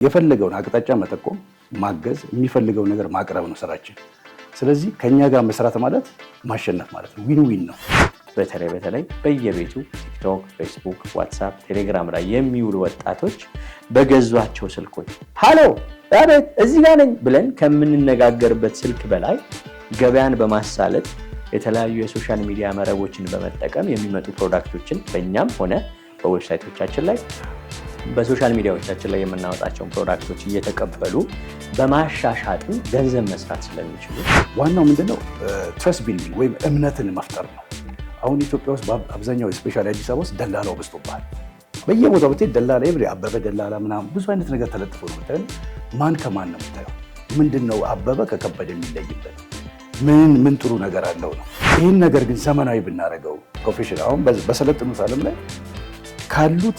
የፈለገውን አቅጣጫ መጠቆም፣ ማገዝ፣ የሚፈልገው ነገር ማቅረብ ነው ስራችን። ስለዚህ ከኛ ጋር መስራት ማለት ማሸነፍ ማለት ነው። ዊን ዊን ነው። በተለይ በየቤቱ ቲክቶክ፣ ፌስቡክ፣ ዋትስአፕ፣ ቴሌግራም ላይ የሚውሉ ወጣቶች በገዟቸው ስልኮች ሃሎ አቤት እዚህ ጋር ነኝ ብለን ከምንነጋገርበት ስልክ በላይ ገበያን በማሳለጥ የተለያዩ የሶሻል ሚዲያ መረቦችን በመጠቀም የሚመጡ ፕሮዳክቶችን በእኛም ሆነ በዌብሳይቶቻችን ላይ በሶሻል ሚዲያዎቻችን ላይ የምናወጣቸውን ፕሮዳክቶች እየተቀበሉ በማሻሻጥም ገንዘብ መስራት ስለሚችሉ ዋናው ምንድነው ትረስት ቢልዲንግ ወይም እምነትን መፍጠር ነው። አሁን ኢትዮጵያ ውስጥ በአብዛኛው ስፔሻሊ አዲስ አበባ ውስጥ ደላላው በዝቶብሃል። በየቦታው ብትሄድ ደላላ ይብሬ አበበ ደላላ ምናምን ብዙ አይነት ነገር ተለጥፎ ነው የምታየው። ማን ከማን ነው የምታየው? ምንድነው አበበ ከከበደ የሚለይበት? ምን ጥሩ ነገር አለው ነው። ይህን ነገር ግን ዘመናዊ ብናደርገው ፕሮፌሽናል አሁን በሰለጠኑት ዓለም ላይ ካሉት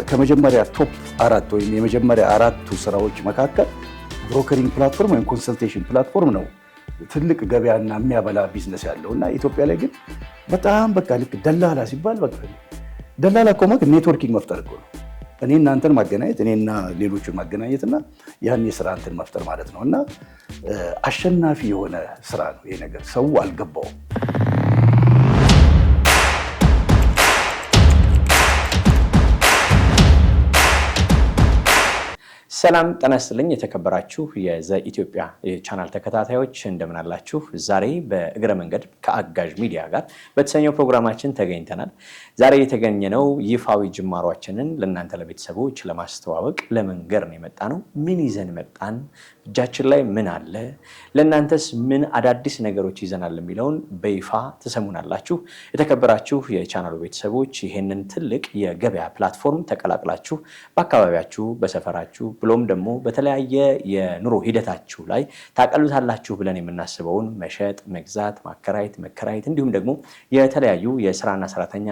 ከመጀመሪያ ቶፕ 4 ወይም የመጀመሪያ 4ቱ ስራዎች መካከል ብሮከሪንግ ፕላትፎርም ወይም ኮንሰልቴሽን ፕላትፎርም ነው ትልቅ ገበያና የሚያበላ ቢዝነስ ያለው እና ኢትዮጵያ ላይ ግን በጣም በቃ ልክ ደላላ ሲባል በቃ ደላላ እኮ ማለት ኔትወርኪንግ መፍጠር እኮ ነው። እኔ እናንተን ማገናኘት እኔና ሌሎችን ማገናኘትና ያን የስራ እንትን መፍጠር ማለት ነው እና አሸናፊ የሆነ ስራ ነው ይሄ ነገር። ሰው አልገባውም። ሰላም ጤና ይስጥልኝ። የተከበራችሁ የዘ ኢትዮጵያ ቻናል ተከታታዮች እንደምን አላችሁ? ዛሬ በእግረ መንገድ ከአጋዥ ሚዲያ ጋር በተሰኘው ፕሮግራማችን ተገኝተናል። ዛሬ የተገኘነው ይፋዊ ጅማሯችንን ለእናንተ ለቤተሰቦች ለማስተዋወቅ ለመንገር ነው የመጣ ነው። ምን ይዘን መጣን? እጃችን ላይ ምን አለ? ለእናንተስ ምን አዳዲስ ነገሮች ይዘናል የሚለውን በይፋ ትሰሙናላችሁ። የተከበራችሁ የቻናሉ ቤተሰቦች ይሄንን ትልቅ የገበያ ፕላትፎርም ተቀላቅላችሁ በአካባቢያችሁ በሰፈራችሁ ብሎም ደግሞ በተለያየ የኑሮ ሂደታችሁ ላይ ታቀሉታላችሁ ብለን የምናስበውን መሸጥ፣ መግዛት፣ ማከራየት፣ መከራየት እንዲሁም ደግሞ የተለያዩ የስራና ሰራተኛ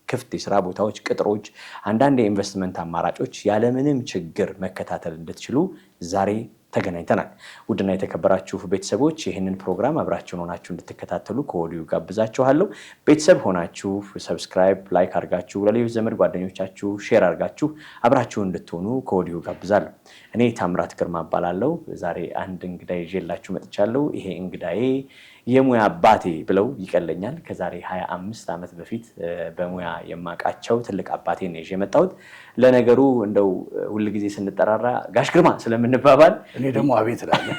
ክፍት የስራ ቦታዎች፣ ቅጥሮች፣ አንዳንድ የኢንቨስትመንት አማራጮች ያለምንም ችግር መከታተል እንድትችሉ ዛሬ ተገናኝተናል። ውድና የተከበራችሁ ቤተሰቦች ይህንን ፕሮግራም አብራችሁን ሆናችሁ እንድትከታተሉ ከወዲሁ ጋብዛችኋለሁ። ቤተሰብ ሆናችሁ ሰብስክራይብ፣ ላይክ አድርጋችሁ ለሌሎች ዘመድ ጓደኞቻችሁ ሼር አድርጋችሁ አብራችሁ እንድትሆኑ ከወዲሁ ጋብዛለሁ። እኔ ታምራት ግርማ እባላለሁ። ዛሬ አንድ እንግዳ ይዤላችሁ መጥቻለሁ። ይሄ እንግዳዬ የሙያ አባቴ ብለው ይቀለኛል። ከዛሬ 25 ዓመት በፊት በሙያ የማውቃቸው ትልቅ አባቴ ነው ይዤ የመጣሁት። ለነገሩ እንደው ሁልጊዜ ስንጠራራ ጋሽ ግርማ ስለምንባባል እኔ ደግሞ አቤት እላለሁ።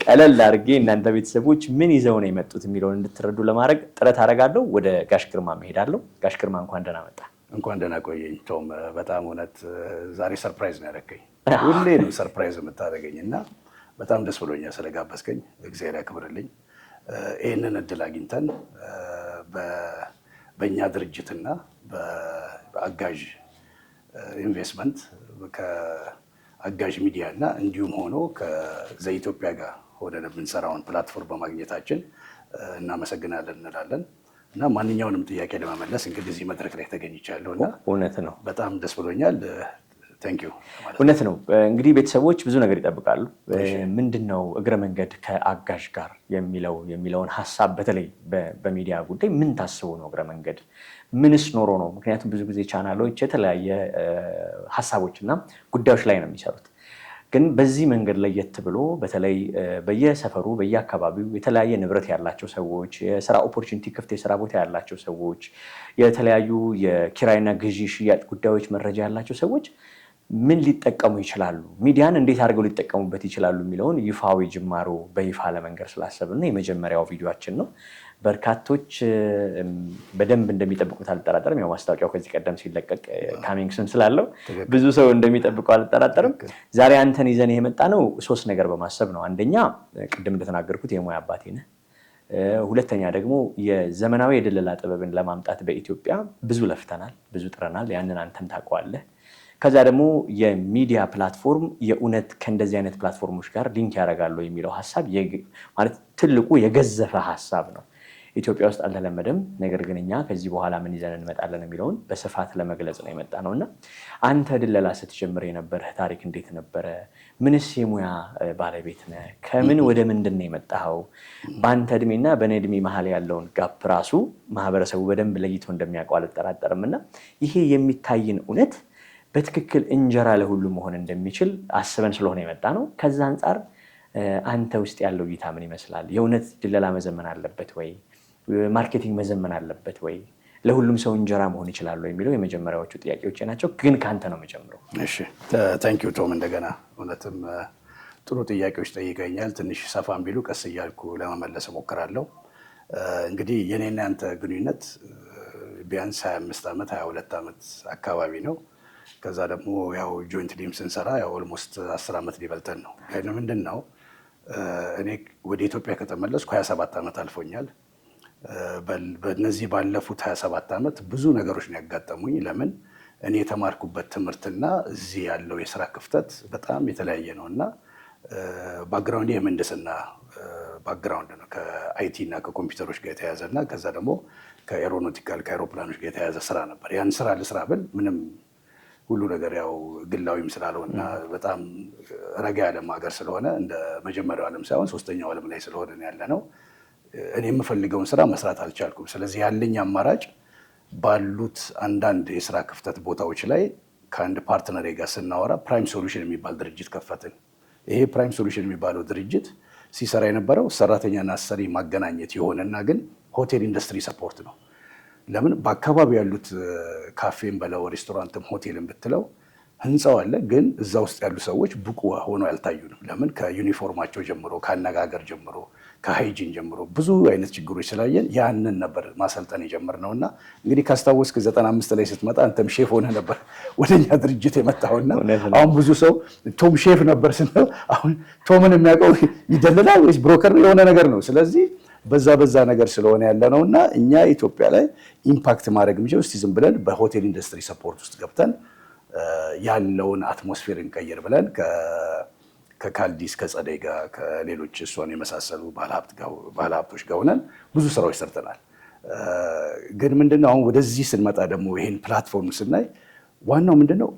ቀለል አድርጌ እናንተ ቤተሰቦች ምን ይዘው ነው የመጡት የሚለውን እንድትረዱ ለማድረግ ጥረት አደርጋለሁ። ወደ ጋሽ ግርማ መሄዳለሁ። ጋሽ ግርማ እንኳን ደህና መጣ። እንኳን ደህና ቆየኝ ቶም። በጣም እውነት ዛሬ ሰርፕራይዝ ነው ያደረገኝ። ሁሌ ነው ሰርፕራይዝ የምታደርገኝ እና በጣም ደስ ብሎኛል ስለጋበዝከኝ። እግዚአብሔር ያክብርልኝ። ይህንን እድል አግኝተን በእኛ ድርጅትና በአጋዥ ኢንቨስትመንት ከአጋዥ ሚዲያ እና እንዲሁም ሆኖ ከዘ ኢትዮጵያ ጋር ሆነን የምንሰራውን ፕላትፎርም በማግኘታችን እናመሰግናለን እንላለን እና ማንኛውንም ጥያቄ ለመመለስ እንግዲህ እዚህ መድረክ ላይ ተገኝቻለሁ እና እውነት ነው በጣም ደስ ብሎኛል። እውነት ነው። እንግዲህ ቤተሰቦች ብዙ ነገር ይጠብቃሉ። ምንድነው እግረ መንገድ ከአጋዥ ጋር የሚለውን ሀሳብ በተለይ በሚዲያ ጉዳይ ምን ታስቡ ነው? እግረ መንገድ ምንስ ኖሮ ነው? ምክንያቱም ብዙ ጊዜ ቻናሎች የተለያየ ሀሳቦችና ጉዳዮች ላይ ነው የሚሰሩት። ግን በዚህ መንገድ ለየት ብሎ በተለይ በየሰፈሩ በየአካባቢው የተለያየ ንብረት ያላቸው ሰዎች፣ የስራ ኦፖርቹኒቲ ክፍት የስራ ቦታ ያላቸው ሰዎች፣ የተለያዩ የኪራይና ግዢ ሽያጭ ጉዳዮች መረጃ ያላቸው ሰዎች ምን ሊጠቀሙ ይችላሉ፣ ሚዲያን እንዴት አድርገው ሊጠቀሙበት ይችላሉ የሚለውን ይፋዊ ጅማሮ በይፋ ለመንገር ስላሰብን የመጀመሪያው ቪዲዮአችን ነው። በርካቶች በደንብ እንደሚጠብቁት አልጠራጠርም። ያው ማስታወቂያው ከዚህ ቀደም ሲለቀቅ ካሚንግ ሱን ስላለው ብዙ ሰው እንደሚጠብቀው አልጠራጠርም። ዛሬ አንተን ይዘን የመጣ ነው 3 ነገር በማሰብ ነው። አንደኛ ቅድም እንደተናገርኩት የሙያ አባቴ ነህ። ሁለተኛ ደግሞ የዘመናዊ የድለላ ጥበብን ለማምጣት በኢትዮጵያ ብዙ ለፍተናል፣ ብዙ ጥረናል። ያንን አንተም ታውቀዋለህ። ከዛ ደግሞ የሚዲያ ፕላትፎርም የእውነት ከእንደዚህ አይነት ፕላትፎርሞች ጋር ሊንክ ያደርጋሉ የሚለው ሀሳብ ማለት ትልቁ የገዘፈ ሀሳብ ነው። ኢትዮጵያ ውስጥ አልተለመደም። ነገር ግን እኛ ከዚህ በኋላ ምን ይዘን እንመጣለን የሚለውን በስፋት ለመግለጽ ነው የመጣ ነው እና አንተ ድለላ ስትጀምር የነበረህ ታሪክ እንዴት ነበረ? ምንስ የሙያ ባለቤት ነህ? ከምን ወደ ምንድን ነው የመጣኸው? በአንተ እድሜና በእኔ እድሜ መሀል ያለውን ጋፕ ራሱ ማህበረሰቡ በደንብ ለይቶ እንደሚያውቀው አልጠራጠርም እና ይሄ የሚታይን እውነት በትክክል እንጀራ ለሁሉ መሆን እንደሚችል አስበን ስለሆነ የመጣ ነው። ከዛ አንጻር አንተ ውስጥ ያለው እይታ ምን ይመስላል? የእውነት ድለላ መዘመን አለበት ወይ? ማርኬቲንግ መዘመን አለበት ወይ? ለሁሉም ሰው እንጀራ መሆን ይችላል የሚለው የመጀመሪያዎቹ ጥያቄዎች ናቸው። ግን ከአንተ ነው የምጀምረው። እሺ፣ ታንኪዩ ቶም። እንደገና እውነትም ጥሩ ጥያቄዎች ጠይቀኛል። ትንሽ ሰፋም ቢሉ ቀስ እያልኩ ለመመለስ እሞክራለሁ። እንግዲህ የኔና ያንተ ግንኙነት ቢያንስ 25 ዓመት 22 ዓመት አካባቢ ነው። ከዛ ደግሞ ያው ጆይንት ቲም ስንሰራ ያው ኦልሞስት 10 ዓመት ሊበልጠን ነው። ግን ምንድን ነው እኔ ወደ ኢትዮጵያ ከተመለስኩ 27 ዓመት አልፎኛል። በእነዚህ ባለፉት 27 ዓመት ብዙ ነገሮች ነው ያጋጠሙኝ። ለምን እኔ የተማርኩበት ትምህርትና እዚህ ያለው የስራ ክፍተት በጣም የተለያየ ነው እና ባክግራውንድ የምህንድስና ባክግራውንድ ነው። ከአይቲ እና ከኮምፒውተሮች ጋር የተያያዘ እና ከዛ ደግሞ ከኤሮኖቲካል ከአይሮፕላኖች ጋር የተያያዘ ስራ ነበር። ያን ስራ ልስራ ብል ምንም ሁሉ ነገር ያው ግላዊም ስላልሆነና በጣም ረጋ ያለም ሀገር ስለሆነ እንደ መጀመሪያው ዓለም ሳይሆን ሶስተኛው ዓለም ላይ ስለሆነ ያለ ነው። እኔ የምፈልገውን ስራ መስራት አልቻልኩም። ስለዚህ ያለኝ አማራጭ ባሉት አንዳንድ የስራ ክፍተት ቦታዎች ላይ ከአንድ ፓርትነር ጋር ስናወራ ፕራይም ሶሉሽን የሚባል ድርጅት ከፈትን። ይሄ ፕራይም ሶሉሽን የሚባለው ድርጅት ሲሰራ የነበረው ሰራተኛና አሰሪ ማገናኘት የሆነና ግን ሆቴል ኢንዱስትሪ ሰፖርት ነው። ለምን በአካባቢ ያሉት ካፌን በለው ሬስቶራንትም ሆቴልን ብትለው ህንፃው አለ፣ ግን እዛ ውስጥ ያሉ ሰዎች ብቁ ሆነው ያልታዩንም። ለምን ከዩኒፎርማቸው ጀምሮ ከአነጋገር ጀምሮ ከሃይጂን ጀምሮ ብዙ አይነት ችግሮች ስላየን ያንን ነበር ማሰልጠን የጀመርነው እና እንግዲህ ካስታወስክ 95 ላይ ስትመጣ አንተም ሼፍ ሆነ ነበር ወደኛ ድርጅት የመጣውና አሁን ብዙ ሰው ቶም ሼፍ ነበር ስንለው አሁን ቶምን የሚያውቀው ይደልላል ወይስ ብሮከር ነው የሆነ ነገር ነው። ስለዚህ በዛ ነገር ስለሆነ ያለ ነው እና እኛ ኢትዮጵያ ላይ ኢምፓክት ማድረግ የሚችለው እስቲ ዝም ብለን በሆቴል ኢንዱስትሪ ሰፖርት ውስጥ ገብተን ያለውን አትሞስፌር እንቀይር ብለን ከካልዲስ ከጸደይ ጋር ከሌሎች እሷን የመሳሰሉ ባለሀብቶች ጋር ሆነን ብዙ ስራዎች ሰርተናል። ግን ምንድነው አሁን ወደዚህ ስንመጣ ደግሞ ይሄን ፕላትፎርም ስናይ ዋናው ምንድነው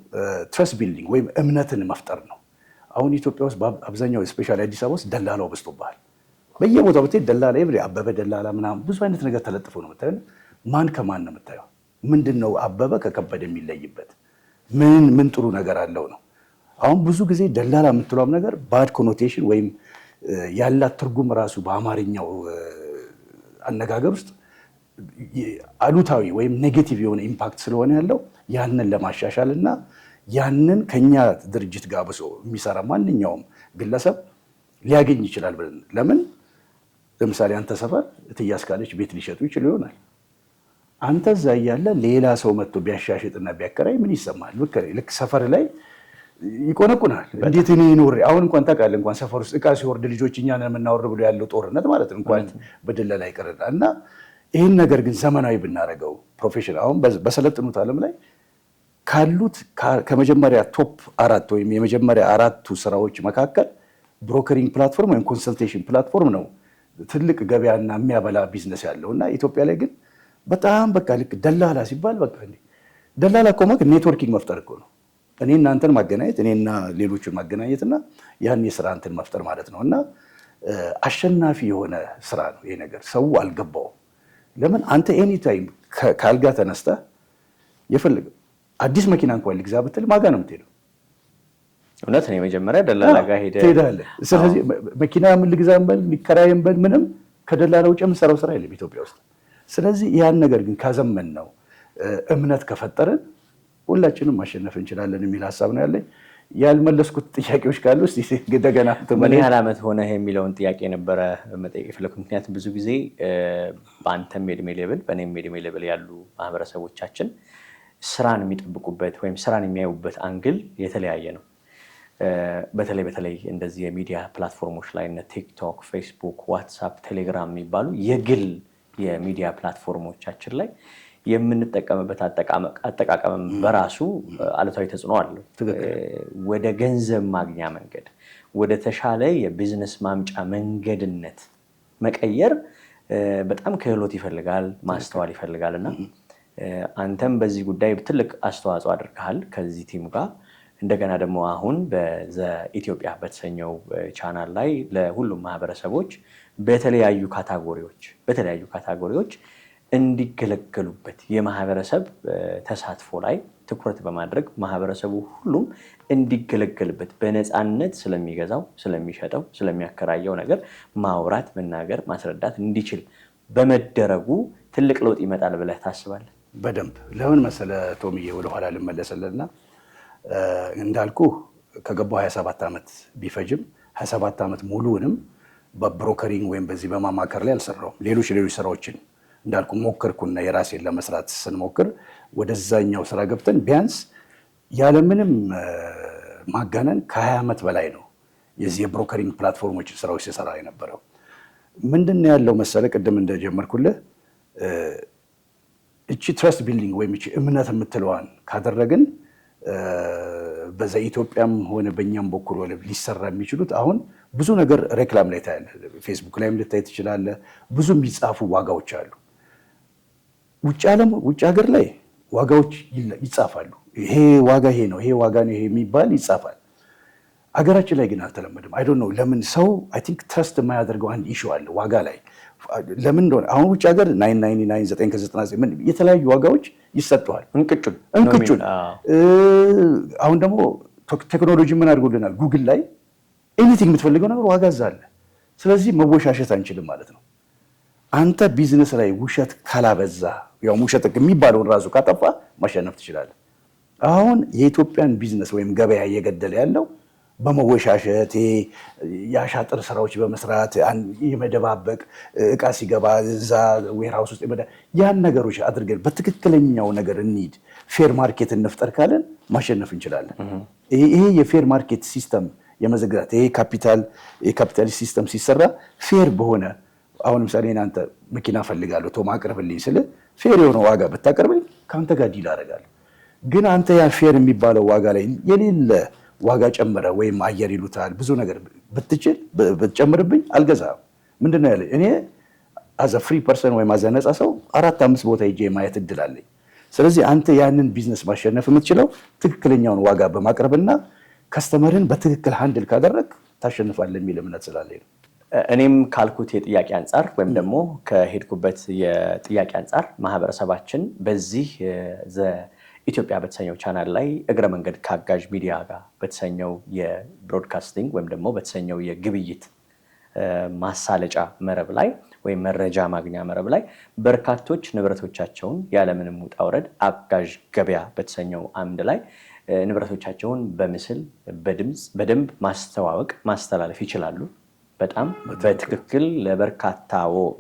ትረስት ቢልዲንግ ወይም እምነትን መፍጠር ነው። አሁን ኢትዮጵያ ውስጥ አብዛኛው ስፔሻሊ አዲስ አበባ ውስጥ ደላላው በዝቶብሃል። በየቦታው ብትሄድ ደላላ አበበ ደላላ ምናምን ብዙ አይነት ነገር ተለጥፎ ነው የምታየው። ማን ከማን ነው የምታየው? ምንድነው አበበ ከከበደ የሚለይበት ምን ጥሩ ነገር አለው ነው። አሁን ብዙ ጊዜ ደላላ የምትለውም ነገር ባድ ኮኖቴሽን ወይም ያላት ትርጉም ራሱ በአማርኛው አነጋገር ውስጥ አሉታዊ ወይም ኔጌቲቭ የሆነ ኢምፓክት ስለሆነ ያለው ያንን ለማሻሻል እና ያንን ከኛ ድርጅት ጋር ብሶ የሚሰራ ማንኛውም ግለሰብ ሊያገኝ ይችላል ብለን ለምን ለምሳሌ አንተ ሰፈር እትያስ ካለች ቤት ሊሸጡ ይችሉ ይሆናል። አንተ እዛ እያለ ሌላ ሰው መጥቶ ቢያሻሽጥና ቢያከራይ ምን ይሰማል? ልክ ሰፈር ላይ ይቆነቁናል። እንዴት እኔ ኖሬ አሁን እንኳን ታውቃለህ እንኳን ሰፈር ውስጥ እቃ ሲወርድ ልጆች እኛ ነን የምናወርድ ብሎ ያለው ጦርነት ማለት ነው እንኳን በድለላ ይቀርና እና ይህን ነገር ግን ዘመናዊ ብናደርገው ፕሮፌሽናል አሁን በሰለጥኑት ዓለም ላይ ካሉት ከመጀመሪያ ቶፕ 4 ወይም የመጀመሪያ 4ቱ ስራዎች መካከል ብሮከሪንግ ፕላትፎርም ወይም ኮንሰልቴሽን ፕላትፎርም ነው ትልቅ ገበያና የሚያበላ ቢዝነስ ያለው እና ኢትዮጵያ ላይ ግን በጣም በቃ ልክ ደላላ ሲባል በቃ ደላላ እኮ ማለት ኔትወርኪንግ መፍጠር እኮ ነው። እኔ እናንተን ማገናኘት እኔና ሌሎችን ማገናኘትና ያን የስራ እንትን መፍጠር ማለት ነው እና አሸናፊ የሆነ ስራ ነው ይሄ ነገር። ሰው አልገባውም። ለምን አንተ ኤኒ ታይም ካልጋ ተነስተህ የፈለገ አዲስ መኪና እንኳን ልግዛ ብትል ማጋ ነው የምትሄደው። እውነት ነው። የመጀመሪያ ደላላ ጋር ትሄዳለህ። ስለዚህ መኪና ምን ልግዛም በል የሚከራይም በል ምንም ከደላላ ውጭ የምንሰራው ስራ የለም ኢትዮጵያ ውስጥ። ስለዚህ ያን ነገር ግን ካዘመን ነው እምነት ከፈጠርን ሁላችንም ማሸነፍ እንችላለን የሚል ሀሳብ ነው ያለኝ። ያልመለስኩት ጥያቄዎች ካሉ እስቲ እንደገና ምን ያህል ዓመት ሆነ የሚለውን ጥያቄ ነበረ መጠየቅ የፈለኩት። ምክንያቱም ብዙ ጊዜ በአንተም የዕድሜ ሌብል በእኔም የዕድሜ ሌብል ያሉ ማህበረሰቦቻችን ስራን የሚጠብቁበት ወይም ስራን የሚያዩበት አንግል የተለያየ ነው። በተለይ እንደዚህ የሚዲያ ፕላትፎርሞች ላይ እነ ቲክቶክ፣ ፌስቡክ፣ ዋትሳፕ፣ ቴሌግራም የሚባሉ የግል የሚዲያ ፕላትፎርሞቻችን ላይ የምንጠቀምበት አጠቃቀም በራሱ አሉታዊ ተጽዕኖ አለው። ወደ ገንዘብ ማግኛ መንገድ፣ ወደ ተሻለ የቢዝነስ ማምጫ መንገድነት መቀየር በጣም ክህሎት ይፈልጋል፣ ማስተዋል ይፈልጋል እና አንተም በዚህ ጉዳይ ትልቅ አስተዋጽኦ አድርገሃል ከዚህ ቲም ጋር። እንደገና ደግሞ አሁን በዘኢትዮጵያ በተሰኘው ቻናል ላይ ለሁሉም ማህበረሰቦች በተለያዩ ካታጎሪዎች እንዲገለገሉበት የማህበረሰብ ተሳትፎ ላይ ትኩረት በማድረግ ማህበረሰቡ ሁሉም እንዲገለገልበት በነፃነት ስለሚገዛው፣ ስለሚሸጠው፣ ስለሚያከራየው ነገር ማውራት፣ መናገር፣ ማስረዳት እንዲችል በመደረጉ ትልቅ ለውጥ ይመጣል ብለህ ታስባለህ? በደንብ ለምን መሰለ ቶምዬ፣ ወደኋላ ልመለስልና እንዳልኩ ከገባው 27 ዓመት ቢፈጅም 27 ዓመት ሙሉውንም በብሮከሪንግ ወይም በዚህ በማማከር ላይ አልሰራውም። ሌሎች ስራዎችን እንዳልኩ ሞከርኩና የራሴን ለመስራት ስንሞክር ወደዛኛው ስራ ገብተን ቢያንስ ያለምንም ማጋነን ከ20 ዓመት በላይ ነው የዚህ የብሮከሪንግ ፕላትፎርሞች ስራዎች ሲሰራ የነበረው። ምንድን ነው ያለው መሰለ ቅድም እንደጀመርኩልህ እቺ ትረስት ቢልዲንግ ወይም እቺ እምነት የምትለዋን ካደረግን በዛ ኢትዮጵያም ሆነ በእኛም በኩል ሊሰራ የሚችሉት አሁን ብዙ ነገር ሬክላም ላይ ታያለህ፣ ፌስቡክ ላይም ልታይ ትችላለህ። ብዙ የሚጻፉ ዋጋዎች አሉ። ውጭ ሀገር ላይ ዋጋዎች ይጻፋሉ። ይሄ ዋጋ ይሄ ነው፣ ይሄ ዋጋ ነው፣ ይሄ የሚባል ይጻፋል። አገራችን ላይ ግን አልተለመደም። አይ ዶንት ኖ ለምን ሰው አይ ቲንክ ትረስት የማያደርገው አንድ ኢሹ አለ ዋጋ ላይ ለምን እንደሆነ። አሁን ውጭ ሀገር 999 999 የተለያዩ ዋጋዎች ይሰጠዋል። እንቅጩን አሁን ደግሞ ቴክኖሎጂ ምን አድርጎልናል? ጉግል ላይ ኤኒቲንግ የምትፈልገው ነገር ዋጋ እዛ አለ። ስለዚህ መወሻሸት አንችልም ማለት ነው። አንተ ቢዝነስ ላይ ውሸት ካላበዛ፣ ያው ውሸት የሚባለውን ራሱ ካጠፋ ማሸነፍ ትችላለህ። አሁን የኢትዮጵያን ቢዝነስ ወይም ገበያ እየገደለ ያለው በመወሻሸት የአሻጥር ስራዎች በመስራት የመደባበቅ እቃ ሲገባ እዛ ዌርሃውስ ውስጥ ያን ነገሮች አድርገን በትክክለኛው ነገር እንሂድ፣ ፌር ማርኬት እንፍጠር ካለን ማሸነፍ እንችላለን። ይሄ የፌር ማርኬት ሲስተም የመዘግራት ይሄ የካፒታሊስት ሲስተም ሲሰራ ፌር በሆነ አሁን ለምሳሌ እናንተ መኪና ፈልጋለሁ ቶም አቅርብልኝ ስል ፌር የሆነ ዋጋ ብታቀርብኝ ከአንተ ጋር ዲል አደርጋለሁ። ግን አንተ ያ ፌር የሚባለው ዋጋ ላይ የሌለ ዋጋ ጨምረ ወይም አየር ይሉታል ብዙ ነገር ብትጨምርብኝ አልገዛም። ምንድነው ያለ እኔ አዘ ፍሪ ፐርሰን ወይም አዘ ነፃ ሰው 4-5 ቦታ ሄጄ ማየት እድል አለኝ። ስለዚህ አንተ ያንን ቢዝነስ ማሸነፍ የምትችለው ትክክለኛውን ዋጋ በማቅረብና ከስተመርን በትክክል ሃንድል ካደረግ ታሸንፋለህ የሚል እምነት ስላለኝ ነው። እኔም ካልኩት የጥያቄ አንጻር ወይም ደግሞ ከሄድኩበት የጥያቄ አንጻር ማህበረሰባችን በዚህ ኢትዮጵያ በተሰኘው ቻናል ላይ እግረ መንገድ ከአጋዥ ሚዲያ ጋር በተሰኘው የብሮድካስቲንግ ወይም ደግሞ በተሰኘው የግብይት ማሳለጫ መረብ ላይ ወይም መረጃ ማግኛ መረብ ላይ በርካቶች ንብረቶቻቸውን ያለምንም ውጣ ውረድ አጋዥ ገበያ በተሰኘው አምድ ላይ ንብረቶቻቸውን በምስል በድምፅ በደንብ ማስተዋወቅ ማስተላለፍ ይችላሉ። በጣም በትክክል ለበርካታ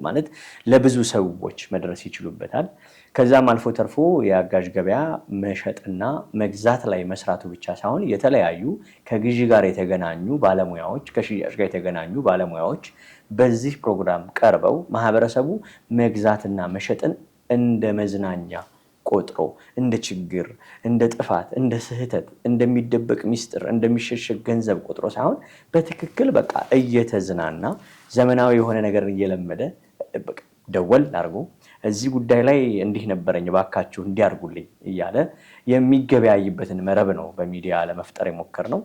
ማለት ለብዙ ሰዎች መድረስ ይችሉበታል። ከዛም አልፎ ተርፎ የአጋዥ ገበያ መሸጥና መግዛት ላይ መስራቱ ብቻ ሳይሆን የተለያዩ ከግዢ ጋር የተገናኙ ባለሙያዎች፣ ከሽያጭ ጋር የተገናኙ ባለሙያዎች በዚህ ፕሮግራም ቀርበው ማህበረሰቡ መግዛትና መሸጥን እንደ መዝናኛ ቆጥሮ እንደ ችግር፣ እንደ ጥፋት፣ እንደ ስህተት፣ እንደሚደበቅ ሚስጥር፣ እንደሚሸሸግ ገንዘብ ቆጥሮ ሳይሆን በትክክል በቃ እየተዝናና ዘመናዊ የሆነ ነገር እየለመደ ደወል አድርጎ እዚህ ጉዳይ ላይ እንዲህ ነበረኝ እባካችሁ እንዲያርጉልኝ እያለ የሚገበያይበትን መረብ ነው በሚዲያ ለመፍጠር የሞከርነው።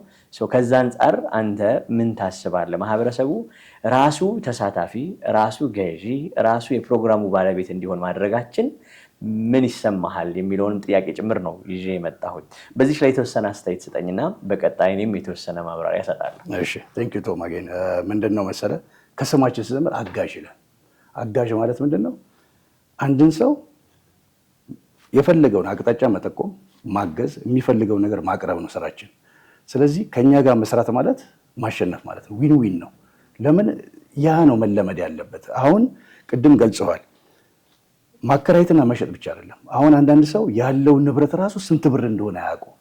ከዛ አንጻር አንተ ምን ታስባለህ? ማህበረሰቡ ራሱ ተሳታፊ፣ ራሱ ገዢ፣ ራሱ የፕሮግራሙ ባለቤት እንዲሆን ማድረጋችን ምን ይሰማሃል የሚለውንም ጥያቄ ጭምር ነው ይዤ የመጣሁት። በዚህ ላይ የተወሰነ አስተያየት ስጠኝና በቀጣይ እኔም የተወሰነ ማብራሪያ እሰጣለሁ። እሺ፣ ቴንክ ዩ ቶም አገን። ምንድን ነው መሰለህ ከስማችን ስጀምር አጋዥ ይላል። አጋዥ ማለት ምንድን ነው? አንድን ሰው የፈለገውን አቅጣጫ መጠቆም፣ ማገዝ፣ የሚፈልገው ነገር ማቅረብ ነው ስራችን። ስለዚህ ከኛ ጋር መስራት ማለት ማሸነፍ ማለት ነው። ዊን ዊን ነው። ለምን ያ ነው መለመድ ያለበት። አሁን ቅድም ገልጸዋል። ማከራየትና መሸጥ ብቻ አይደለም። አሁን አንዳንድ ሰው ያለውን ንብረት ራሱ ስንት ብር እንደሆነ አያውቀውም፣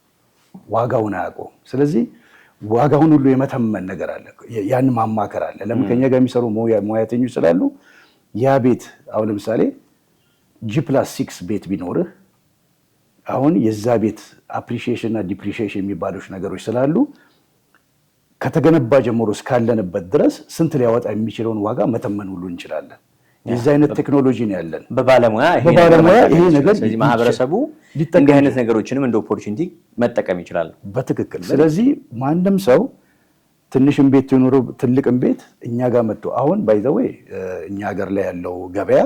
ዋጋውን አያውቀውም። ስለዚህ ዋጋውን ሁሉ የመተመን ነገር አለ፣ ያን ማማከር አለ። ለምን ከኛ ጋር የሚሰሩ ሙያተኞች ስላሉ ያ ቤት አሁን ለምሳሌ G+6 ቤት ቢኖርህ አሁን የዛ ቤት አፕሪሺዬሽን እና ዲፕሪሺዬሽን የሚባሉት ነገሮች ስላሉ ከተገነባ ጀምሮ እስካለንበት ድረስ ስንት ሊያወጣ የሚችለውን ዋጋ መተመን ሁሉ እንችላለን። የዚህ አይነት ቴክኖሎጂ ነው ያለን። በባለሙያ ይሄ ነገር ስለዚህ ማህበረሰቡ እንዲህ አይነት ነገሮችንም እንደ ኦፖርቹኒቲ መጠቀም ይችላል በትክክል። ስለዚህ ማንም ሰው ትንሽም ቤት ይኖረው ትልቅም ቤት እኛ ጋር መጥቶ አሁን ባይ ዘ ዌይ እኛ ሀገር ላይ ያለው ገበያ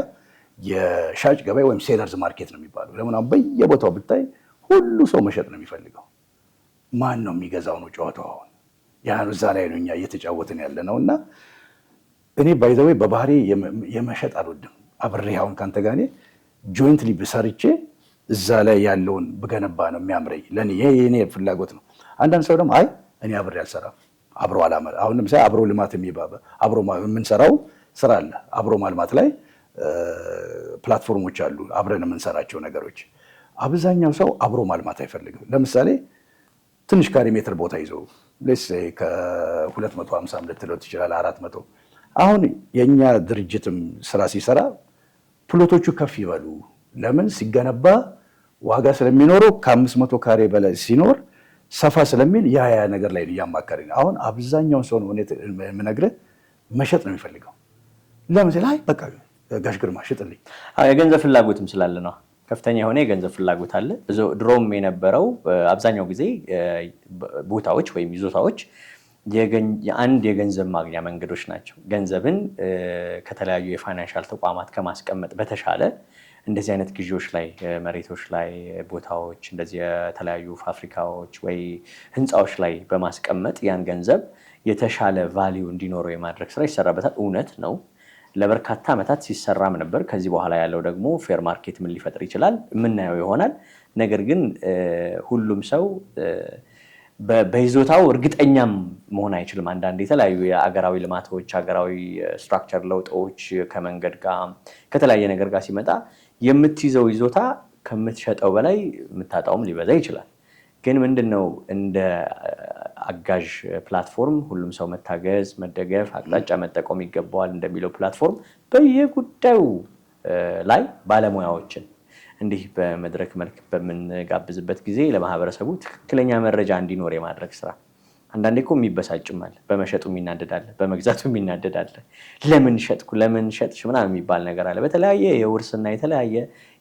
የሻጭ ገበያ ወይም ሴለርዝ ማርኬት ነው የሚባለው። ለምን አሁን በየቦታው ብታይ ሁሉ ሰው መሸጥ ነው የሚፈልገው። ማን ነው የሚገዛው ነው ጨዋታው። አሁን ያን እዛ ላይ ነው እኛ እየተጫወትን ያለ ነው። እና እኔ ባይዘዌ በባህሪ የመሸጥ አልወድም። አብሬ አሁን ካንተ ጋር ጆይንትሊ ብሰርቼ እዛ ላይ ያለውን ብገነባ ነው የሚያምረኝ። ለኔ የኔ ፍላጎት ነው። አንዳንድ ሰው ደግሞ አይ እኔ አብሬ አልሰራም፣ አብሮ አላማ። አሁን ለምሳሌ አብሮ ልማት የሚባለው አብሮ የምንሰራው ስራ አለ። አብሮ ማልማት ላይ ፕላትፎርሞች አሉ፣ አብረን የምንሰራቸው ነገሮች። አብዛኛው ሰው አብሮ ማልማት አይፈልግም። ለምሳሌ ትንሽ ካሬ ሜትር ቦታ ይዞ ከ250 ልትለው ትችላለህ፣ 400። አሁን የእኛ ድርጅትም ስራ ሲሰራ ፕሎቶቹ ከፍ ይበሉ። ለምን ሲገነባ ዋጋ ስለሚኖረው ከ500 ካሬ በላይ ሲኖር ሰፋ ስለሚል ያ ነገር ላይ እያማከረኝ። አሁን አብዛኛውን ሰው ነው የምነግርህ መሸጥ ነው የሚፈልገው። ለምሳሌ አይ በቃ ጋሽ ግርማ ሽጥልኝ። የገንዘብ ፍላጎትም ስላለ ነው። ከፍተኛ የሆነ የገንዘብ ፍላጎት አለ። ድሮም የነበረው አብዛኛው ጊዜ ቦታዎች ወይም ይዞታዎች የአንድ የገንዘብ ማግኛ መንገዶች ናቸው። ገንዘብን ከተለያዩ የፋይናንሻል ተቋማት ከማስቀመጥ በተሻለ እንደዚህ አይነት ግዢዎች ላይ፣ መሬቶች ላይ፣ ቦታዎች እንደዚህ የተለያዩ ፋብሪካዎች ወይ ህንፃዎች ላይ በማስቀመጥ ያን ገንዘብ የተሻለ ቫሊዩ እንዲኖረው የማድረግ ስራ ይሰራበታል። እውነት ነው፣ ለበርካታ ዓመታት ሲሰራም ነበር። ከዚህ በኋላ ያለው ደግሞ ፌር ማርኬት ምን ሊፈጥር ይችላል የምናየው ይሆናል። ነገር ግን ሁሉም ሰው በይዞታው እርግጠኛም መሆን አይችልም። አንዳንድ የተለያዩ የአገራዊ ልማቶች፣ ሀገራዊ ስትራክቸር ለውጦች ከመንገድ ጋር ከተለያየ ነገር ጋር ሲመጣ የምትይዘው ይዞታ ከምትሸጠው በላይ የምታጣውም ሊበዛ ይችላል። ግን ምንድነው እንደ አጋዥ ፕላትፎርም ሁሉም ሰው መታገዝ፣ መደገፍ፣ አቅጣጫ መጠቆም ይገባዋል እንደሚለው ፕላትፎርም በየጉዳዩ ላይ ባለሙያዎችን እንዲህ በመድረክ መልክ በምንጋብዝበት ጊዜ ለማህበረሰቡ ትክክለኛ መረጃ እንዲኖር የማድረግ ስራ። አንዳንዴ እኮ የሚበሳጭም አለ፣ በመሸጡ የሚናደዳለ፣ በመግዛቱ የሚናደዳለ። ለምን ሸጥኩ ለምን ሸጥሽ ምናምን የሚባል ነገር አለ። በተለያየ የውርስና የተለያየ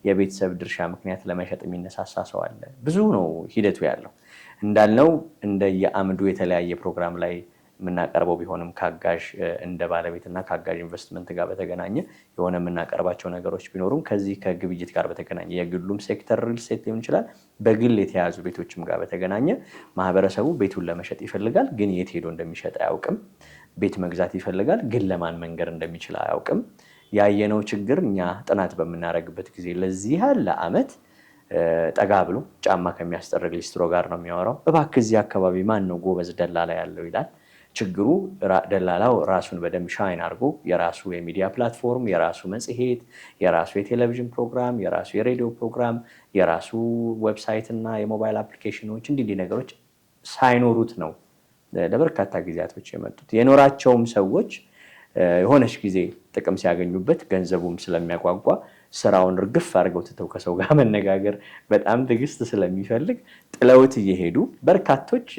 የቤተሰብ ድርሻ ምክንያት ለመሸጥ የሚነሳሳ ሰው አለ። ብዙ ነው ሂደቱ ያለው። እንዳልነው እንደየአምዱ የተለያየ ፕሮግራም ላይ የምናቀርበው ቢሆንም ከአጋዥ እንደ ባለቤትና ከአጋዥ ኢንቨስትመንት ጋር በተገናኘ የሆነ የምናቀርባቸው ነገሮች ቢኖሩም ከዚህ ከግብይት ጋር በተገናኘ የግሉም ሴክተር ሪል ስቴት ሊሆን ይችላል፣ በግል የተያዙ ቤቶችም ጋር በተገናኘ ማህበረሰቡ ቤቱን ለመሸጥ ይፈልጋል፣ ግን የት ሄዶ እንደሚሸጥ አያውቅም። ቤት መግዛት ይፈልጋል፣ ግን ለማን መንገር እንደሚችል አያውቅም። ያየነው ችግር እኛ ጥናት በምናደርግበት ጊዜ ለዚህ ያለ ዓመት ጠጋ ብሎ ጫማ ከሚያስጠርግ ሊስትሮ ጋር ነው የሚያወራው። እባክህ እዚህ አካባቢ ማን ነው ጎበዝ ደላላ ያለው ይላል። ችግሩ ደላላው ራሱን በደንብ ሻይን አድርጎ የራሱ የሚዲያ ፕላትፎርም፣ የራሱ መጽሔት፣ የራሱ የቴሌቪዥን ፕሮግራም፣ የራሱ የሬዲዮ ፕሮግራም፣ የራሱ ዌብሳይት እና የሞባይል አፕሊኬሽኖች እንዲህ ነገሮች ሳይኖሩት ነው ለበርካታ ጊዜያቶች የመጡት። የኖራቸውም ሰዎች የሆነች ጊዜ ጥቅም ሲያገኙበት ገንዘቡም ስለሚያጓጓ ስራውን እርግፍ አድርገው ትተው ከሰው ጋር መነጋገር በጣም ትዕግስት ስለሚፈልግ ጥለውት እየሄዱ በርካቶች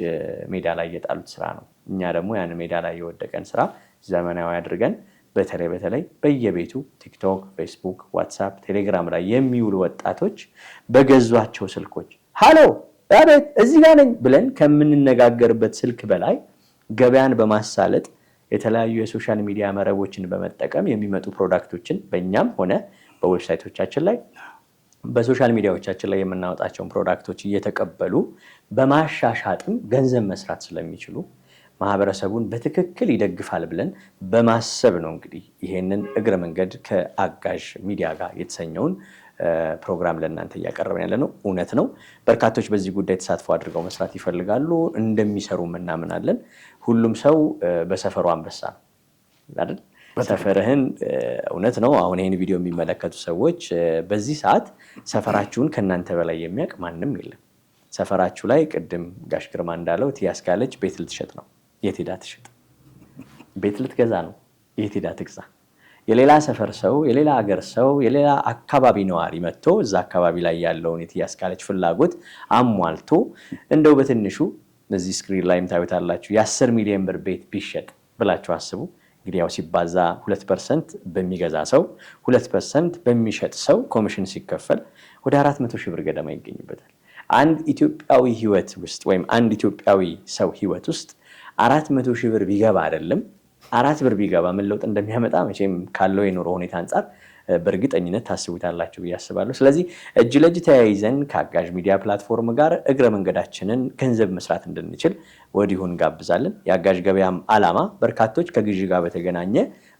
ሜዳ ላይ የጣሉት ስራ ነው። እኛ ደግሞ ያን ሜዳ ላይ የወደቀን ስራ ዘመናዊ አድርገን በተለይ በየቤቱ ቲክቶክ፣ ፌስቡክ፣ ዋትሳፕ፣ ቴሌግራም ላይ የሚውሉ ወጣቶች በገዟቸው ስልኮች ሃሎ አቤት እዚህ ጋር ነኝ ብለን ከምንነጋገርበት ስልክ በላይ ገበያን በማሳለጥ የተለያዩ የሶሻል ሚዲያ መረቦችን በመጠቀም የሚመጡ ፕሮዳክቶችን በእኛም ሆነ በዌብሳይቶቻችን ላይ በሶሻል ሚዲያዎቻችን ላይ የምናወጣቸውን ፕሮዳክቶች እየተቀበሉ በማሻሻጥም ገንዘብ መስራት ስለሚችሉ ማህበረሰቡን በትክክል ይደግፋል ብለን በማሰብ ነው እንግዲህ ይሄንን እግረ መንገድ ከአጋዥ ሚዲያ ጋር የተሰኘውን ፕሮግራም ለእናንተ እያቀረብን ያለ ነው። እውነት ነው በርካቶች በዚህ ጉዳይ ተሳትፎ አድርገው መስራት ይፈልጋሉ፣ እንደሚሰሩም እናምናለን። ሁሉም ሰው በሰፈሩ አንበሳ ነው አይደል? ሰፈርህን እውነት ነው። አሁን ይህን ቪዲዮ የሚመለከቱ ሰዎች በዚህ ሰዓት ሰፈራችሁን ከእናንተ በላይ የሚያውቅ ማንም የለም። ሰፈራችሁ ላይ ቅድም ጋሽ ግርማ እንዳለው ትያስካለች ቤት ልትሸጥ ነው። የት ሄዳ ትሸጥ? ቤት ልትገዛ ነው። የት ሄዳ ትግዛ? የሌላ ሰፈር ሰው፣ የሌላ ሀገር ሰው፣ የሌላ አካባቢ ነዋሪ መጥቶ እዛ አካባቢ ላይ ያለውን የትያስካለች ፍላጎት አሟልቶ እንደው በትንሹ እዚህ ስክሪን ላይም ታዩታላችሁ የ10 ሚሊዮን ብር ቤት ቢሸጥ ብላችሁ አስቡ። እንግዲህ ያው ሲባዛ 2% በሚገዛ ሰው 2% በሚሸጥ ሰው ኮሚሽን ሲከፈል ወደ 400 ሺህ ብር ገደማ ይገኝበታል። አንድ ኢትዮጵያዊ ህይወት ውስጥ ወይም አንድ ኢትዮጵያዊ ሰው ህይወት ውስጥ 400 ሺህ ብር ቢገባ አይደለም 4 ብር ቢገባ ምን ለውጥ እንደሚያመጣ መቼም ካለው የኑሮ ሁኔታ አንጻር በእርግጠኝነት ታስቡታላችሁ ብዬ አስባለሁ። ስለዚህ እጅ ለእጅ ተያይዘን ከአጋዥ ሚዲያ ፕላትፎርም ጋር እግረ መንገዳችንን ገንዘብ መስራት እንድንችል ወዲሁ እንጋብዛለን። የአጋዥ ገበያም ዓላማ በርካቶች ከግዢ ጋር በተገናኘ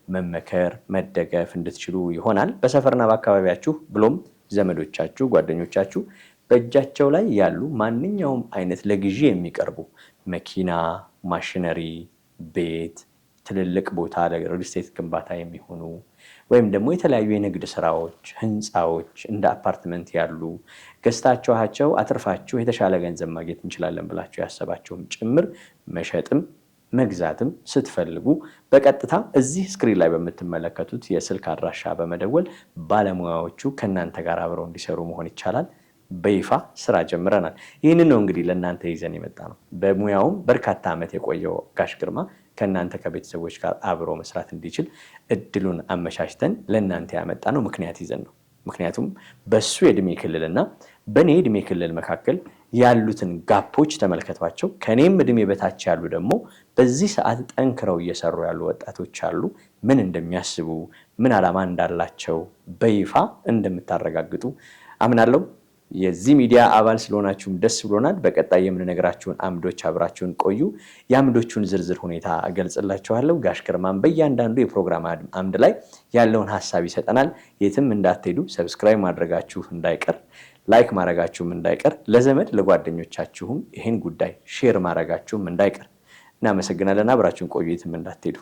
መመከር፣ መደገፍ እንድትችሉ ይሆናል። በሰፈርና በአካባቢያችሁ ብሎም ዘመዶቻችሁ፣ ጓደኞቻችሁ በእጃቸው ላይ ያሉ ማንኛውም አይነት ለግዢ የሚቀርቡ መኪና፣ ማሽነሪ፣ ቤት፣ ትልልቅ ቦታ ለሪል ስቴት ግንባታ የሚሆኑ ወይም ደግሞ የተለያዩ የንግድ ስራዎች፣ ህንፃዎች እንደ አፓርትመንት ያሉ ገዝታችኋቸው አትርፋችሁ የተሻለ ገንዘብ ማግኘት እንችላለን ብላችሁ ያሰባችሁም ጭምር መሸጥም መግዛትም ስትፈልጉ በቀጥታ እዚህ ስክሪን ላይ በምትመለከቱት የስልክ አድራሻ በመደወል ባለሙያዎቹ ከእናንተ ጋር አብረው እንዲሰሩ መሆን ይቻላል። በይፋ ስራ ጀምረናል። ይህንን ነው እንግዲህ ለእናንተ ይዘን የመጣ ነው። በሙያውም በርካታ ዓመት የቆየው ጋሽ ግርማ ከእናንተ ከቤተሰቦች ጋር አብሮ መስራት እንዲችል እድሉን አመቻችተን ለእናንተ ያመጣ ነው። ምክንያት ይዘን ነው። ምክንያቱም በሱ የእድሜ ክልልና በእኔ እድሜ ክልል መካከል ያሉትን ጋፖች ተመልከቷቸው። ከኔም እድሜ በታች ያሉ ደግሞ በዚህ ሰዓት ጠንክረው እየሰሩ ያሉ ወጣቶች አሉ። ምን እንደሚያስቡ ምን ዓላማ እንዳላቸው በይፋ እንደምታረጋግጡ አምናለሁ። የዚህ ሚዲያ አባል ስለሆናችሁም ደስ ብሎናል። በቀጣይ የምንነግራችሁን አምዶች አብራችሁን ቆዩ። የአምዶቹን ዝርዝር ሁኔታ እገልጽላችኋለሁ። ጋሽ ግርማን በእያንዳንዱ የፕሮግራም አምድ ላይ ያለውን ሀሳብ ይሰጠናል። የትም እንዳትሄዱ፣ ሰብስክራይብ ማድረጋችሁ እንዳይቀር፣ ላይክ ማድረጋችሁም እንዳይቀር፣ ለዘመድ ለጓደኞቻችሁም ይህን ጉዳይ ሼር ማድረጋችሁም እንዳይቀር። እናመሰግናለን። አብራችሁን ቆዩ። የትም እንዳትሄዱ።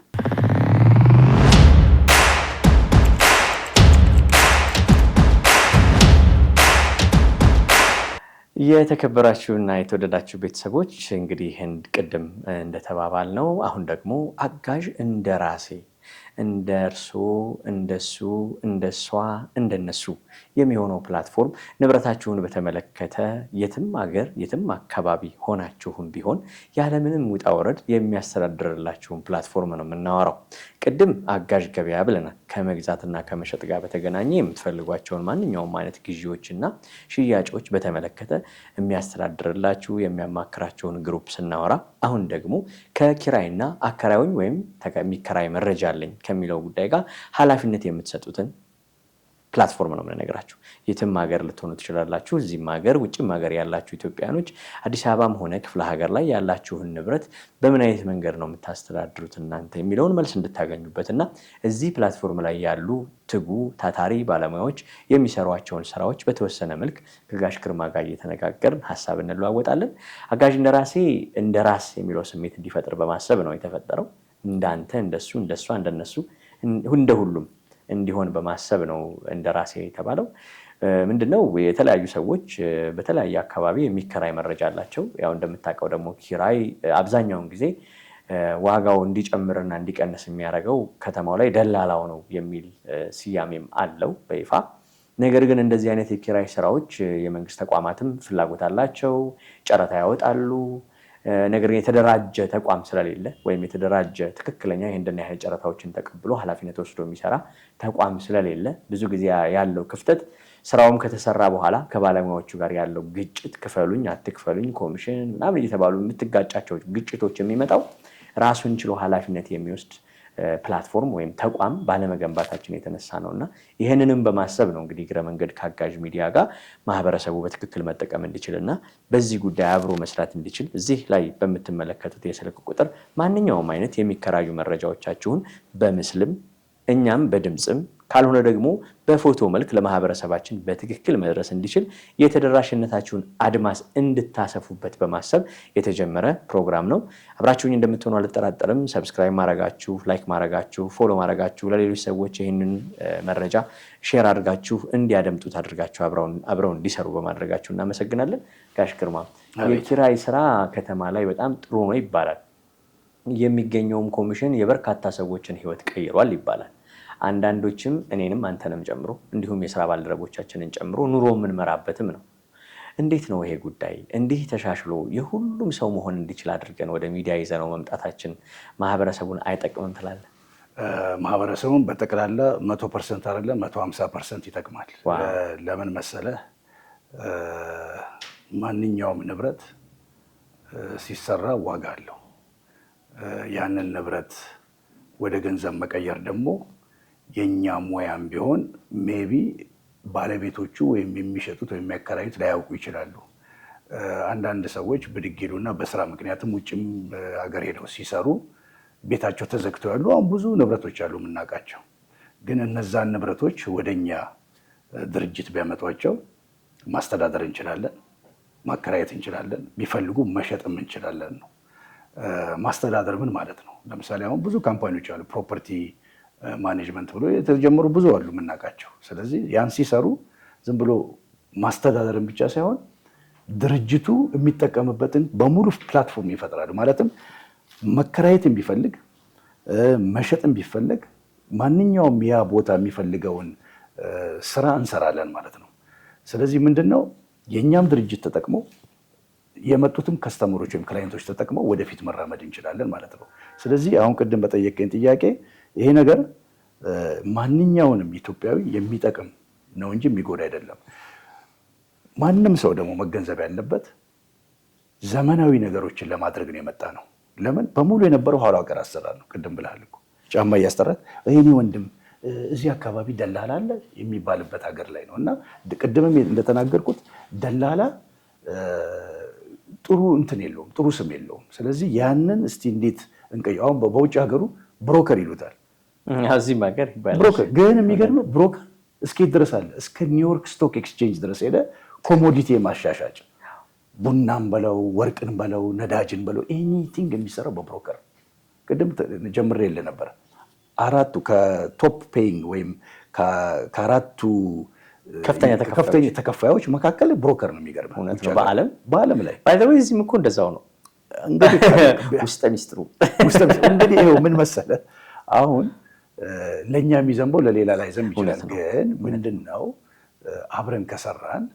የተከበራችሁና የተወደዳችሁ ቤተሰቦች እንግዲህ ቅድም እንደተባባል ነው አሁን ደግሞ አጋዥ እንደራሴ እንደ እርስዎ፣ እንደሱ፣ እንደሷ፣ እንደነሱ የሚሆነው ፕላትፎርም ንብረታችሁን በተመለከተ የትም ሀገር የትም አካባቢ ሆናችሁም ቢሆን ያለምንም ውጣ ውረድ የሚያስተዳድርላችሁን ፕላትፎርም ነው የምናወራው። ቅድም አጋዥ ገበያ ብለናል። ከመግዛትና ከመሸጥ ጋር በተገናኘ የምትፈልጓቸውን ማንኛውም አይነት ግዢዎችና ሽያጮች በተመለከተ የሚያስተዳድርላችሁ የሚያማክራቸውን ግሩፕ ስናወራ፣ አሁን ደግሞ ከኪራይና አከራዩኝ ወይም የሚከራይ መረጃ አለኝ ከሚለው ጉዳይ ጋር ኃላፊነት የምትሰጡትን ፕላትፎርም ነው የምንነግራችሁ። የትም ሀገር ልትሆኑ ትችላላችሁ። እዚህም ሀገር ውጭም ሀገር ያላችሁ ኢትዮጵያኖች አዲስ አበባም ሆነ ክፍለ ሀገር ላይ ያላችሁን ንብረት በምን አይነት መንገድ ነው የምታስተዳድሩት እናንተ የሚለውን መልስ እንድታገኙበት እና እዚህ ፕላትፎርም ላይ ያሉ ትጉ ታታሪ ባለሙያዎች የሚሰሯቸውን ስራዎች በተወሰነ መልክ ከጋሽ ግርማ ጋር እየተነጋገርን ሀሳብ እንለዋወጣለን። አጋዥ እንደራሴ እንደ ራስ የሚለው ስሜት እንዲፈጥር በማሰብ ነው የተፈጠረው። እንዳንተ፣ እንደሱ፣ እንደሷ፣ እንደነሱ እንደ ሁሉም እንዲሆን በማሰብ ነው እንደራሴ የተባለው። ምንድነው የተለያዩ ሰዎች በተለያየ አካባቢ የሚከራይ መረጃ አላቸው። ያው እንደምታውቀው ደግሞ ኪራይ አብዛኛውን ጊዜ ዋጋው እንዲጨምርና እንዲቀንስ የሚያደርገው ከተማው ላይ ደላላው ነው የሚል ስያሜም አለው በይፋ። ነገር ግን እንደዚህ አይነት የኪራይ ስራዎች የመንግስት ተቋማትም ፍላጎት አላቸው፣ ጨረታ ያወጣሉ። ነገር ግን የተደራጀ ተቋም ስለሌለ ወይም የተደራጀ ትክክለኛ ይህን ያህል ጨረታዎችን ተቀብሎ ኃላፊነት ወስዶ የሚሰራ ተቋም ስለሌለ ብዙ ጊዜ ያለው ክፍተት ስራውም ከተሰራ በኋላ ከባለሙያዎቹ ጋር ያለው ግጭት፣ ክፈሉኝ አትክፈሉኝ፣ ኮሚሽን ምናምን እየተባሉ የምትጋጫቸው ግጭቶች የሚመጣው ራሱን ችሎ ኃላፊነት የሚወስድ ፕላትፎርም ወይም ተቋም ባለመገንባታችን የተነሳ ነው እና ይህንንም በማሰብ ነው እንግዲህ እግረ መንገድ ከአጋዥ ሚዲያ ጋር ማህበረሰቡ በትክክል መጠቀም እንዲችል እና በዚህ ጉዳይ አብሮ መስራት እንዲችል እዚህ ላይ በምትመለከቱት የስልክ ቁጥር ማንኛውም አይነት የሚከራዩ መረጃዎቻችሁን በምስልም እኛም በድምፅም ካልሆነ ደግሞ በፎቶ መልክ ለማህበረሰባችን በትክክል መድረስ እንዲችል የተደራሽነታችሁን አድማስ እንድታሰፉበት በማሰብ የተጀመረ ፕሮግራም ነው። አብራችሁኝ እንደምትሆኑ አልጠራጠርም። ሰብስክራይብ ማድረጋችሁ፣ ላይክ ማድረጋችሁ፣ ፎሎ ማድረጋችሁ፣ ለሌሎች ሰዎች ይህንን መረጃ ሼር አድርጋችሁ እንዲያደምጡት አድርጋችሁ አብረው እንዲሰሩ በማድረጋችሁ እናመሰግናለን። ጋሽ ግርማ፣ የኪራይ ስራ ከተማ ላይ በጣም ጥሩ ነው ይባላል። የሚገኘውም ኮሚሽን የበርካታ ሰዎችን ህይወት ቀይሯል ይባላል። አንዳንዶችም እኔንም አንተንም ጨምሮ እንዲሁም የስራ ባልደረቦቻችንን ጨምሮ ኑሮ የምንመራበትም ነው። እንዴት ነው ይሄ ጉዳይ እንዲህ ተሻሽሎ የሁሉም ሰው መሆን እንዲችል አድርገን ወደ ሚዲያ ይዘነው መምጣታችን ማህበረሰቡን አይጠቅምም ትላለህ? ማህበረሰቡን በጠቅላላ 100% አይደለም 150% ይጠቅማል። ለምን መሰለህ? ማንኛውም ንብረት ሲሰራ ዋጋ አለው። ያንን ንብረት ወደ ገንዘብ መቀየር ደግሞ የኛ ሙያም ቢሆን ሜቢ ባለቤቶቹ ወይም የሚሸጡት ወይም የሚያከራዩት ላያውቁ ይችላሉ። አንዳንድ ሰዎች ብድግ ይሉና በስራ ምክንያትም ውጭም ሀገር ሄደው ሲሰሩ ቤታቸው ተዘግተው ያሉ አሁን ብዙ ንብረቶች አሉ የምናውቃቸው። ግን እነዛን ንብረቶች ወደኛ ድርጅት ቢያመጧቸው ማስተዳደር እንችላለን፣ ማከራየት እንችላለን፣ ቢፈልጉ መሸጥም እንችላለን ነው። ማስተዳደር ምን ማለት ነው? ለምሳሌ አሁን ብዙ ካምፓኒዎች አሉ ፕሮፐርቲ ማኔጅመንት ብሎ የተጀመሩ ብዙ አሉ የምናውቃቸው። ስለዚህ ያን ሲሰሩ ዝም ብሎ ማስተዳደርን ብቻ ሳይሆን ድርጅቱ የሚጠቀምበትን በሙሉ ፕላትፎርም ይፈጥራሉ። ማለትም መከራየትን ቢፈልግ መሸጥን ቢፈልግ ማንኛውም ያ ቦታ የሚፈልገውን ስራ እንሰራለን ማለት ነው። ስለዚህ ምንድነው የእኛም ድርጅት ተጠቅሞ የመጡትም ከስተመሮች ወይም ክላይንቶች ተጠቅመው ወደፊት መራመድ እንችላለን ማለት ነው። ስለዚህ አሁን ቅድም በጠየቀኝ ጥያቄ ይሄ ነገር ማንኛውንም ኢትዮጵያዊ የሚጠቅም ነው እንጂ የሚጎዳ አይደለም። ማንም ሰው ደግሞ መገንዘብ ያለበት ዘመናዊ ነገሮችን ለማድረግ ነው የመጣ ነው። ለምን በሙሉ የነበረው ኋላ ቀር አሰራር ነው። ቅድም ብለሃል እኮ ጫማ እያስጠራት ይሄኔ ወንድም እዚህ አካባቢ ደላላ አለ የሚባልበት ሀገር ላይ ነው። እና ቅድምም እንደተናገርኩት ደላላ ጥሩ እንትን የለውም፣ ጥሩ ስም የለውም። ስለዚህ ያንን እስቲ እንዴት እንቀይው? አሁን በውጭ ሀገሩ ብሮከር ይሉታል። እዚህም ሀገር ይባላል ብሮከር። ግን የሚገርመው ብሮከር እስከ ድረስ አለ፣ እስከ ኒውዮርክ ስቶክ ኤክስቼንጅ ድረስ ሄደ። ኮሞዲቲ ማሻሻጭ፣ ቡናም በለው ወርቅን በለው ነዳጅን በለው ኤኒቲንግ የሚሰራው በብሮከር። ቅድም ጀምሬልህ ነበር። አራቱ ከቶፕ ፔይንግ ወይም ከአራቱ ከፍተኛ ተከፋዮች መካከል ብሮከር ነው። የሚገርመው በዓለም ላይ ባይዘዌይ እዚህም እኮ እንደዛው ነው። እንግዲህ ውስጠ ሚስጥሩ እንግዲህ ይኸው ምን መሰለህ፣ አሁን ለእኛ የሚዘንበው ለሌላ ላይ ዘንብ ይችላል። ግን ምንድን ነው አብረን ከሰራን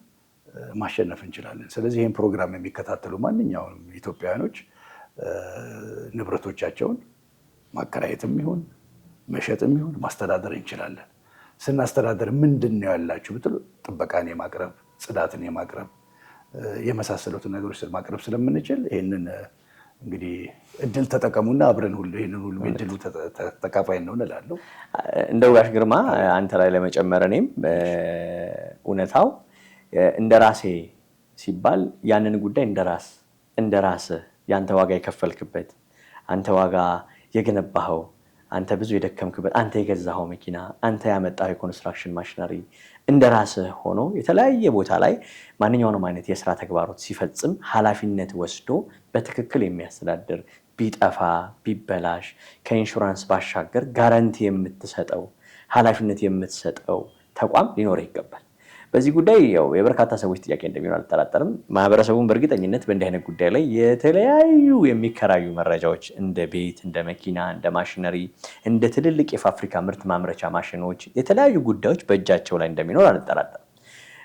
ማሸነፍ እንችላለን። ስለዚህ ይህን ፕሮግራም የሚከታተሉ ማንኛውም ኢትዮጵያውያኖች ንብረቶቻቸውን ማከራየትም ይሁን መሸጥም ይሁን ማስተዳደር እንችላለን። ስናስተዳደር ምንድን ነው ያላችሁ ብትሉ ጥበቃን የማቅረብ ጽዳትን የማቅረብ የመሳሰሉትን ነገሮች ማቅረብ ስለምንችል ይህንን እንግዲህ እድል ተጠቀሙና አብረን ሁሉ ይህንን ሁሉ እድሉ ተካፋይ ነው እንላለሁ። እንደው ጋሽ ግርማ አንተ ላይ ለመጨመር እኔም እውነታው እንደ ራሴ ሲባል ያንን ጉዳይ እንደ ራስህ ያንተ ዋጋ የከፈልክበት አንተ ዋጋ የገነባኸው አንተ ብዙ የደከምክበት አንተ የገዛኸው መኪና አንተ ያመጣኸው የኮንስትራክሽን ማሽነሪ እንደ ራስህ ሆኖ የተለያየ ቦታ ላይ ማንኛውንም አይነት የስራ ተግባሮት ሲፈጽም ኃላፊነት ወስዶ በትክክል የሚያስተዳድር ቢጠፋ ቢበላሽ ከኢንሹራንስ ባሻገር ጋራንቲ የምትሰጠው ኃላፊነት የምትሰጠው ተቋም ሊኖር ይገባል። በዚህ ጉዳይ ያው የበርካታ ሰዎች ጥያቄ እንደሚሆን አልጠራጠርም። ማህበረሰቡን በእርግጠኝነት በእንዲህ አይነት ጉዳይ ላይ የተለያዩ የሚከራዩ መረጃዎች እንደ ቤት፣ እንደ መኪና፣ እንደ ማሽነሪ፣ እንደ ትልልቅ የፋብሪካ ምርት ማምረቻ ማሽኖች የተለያዩ ጉዳዮች በእጃቸው ላይ እንደሚኖር አልጠራጠርም።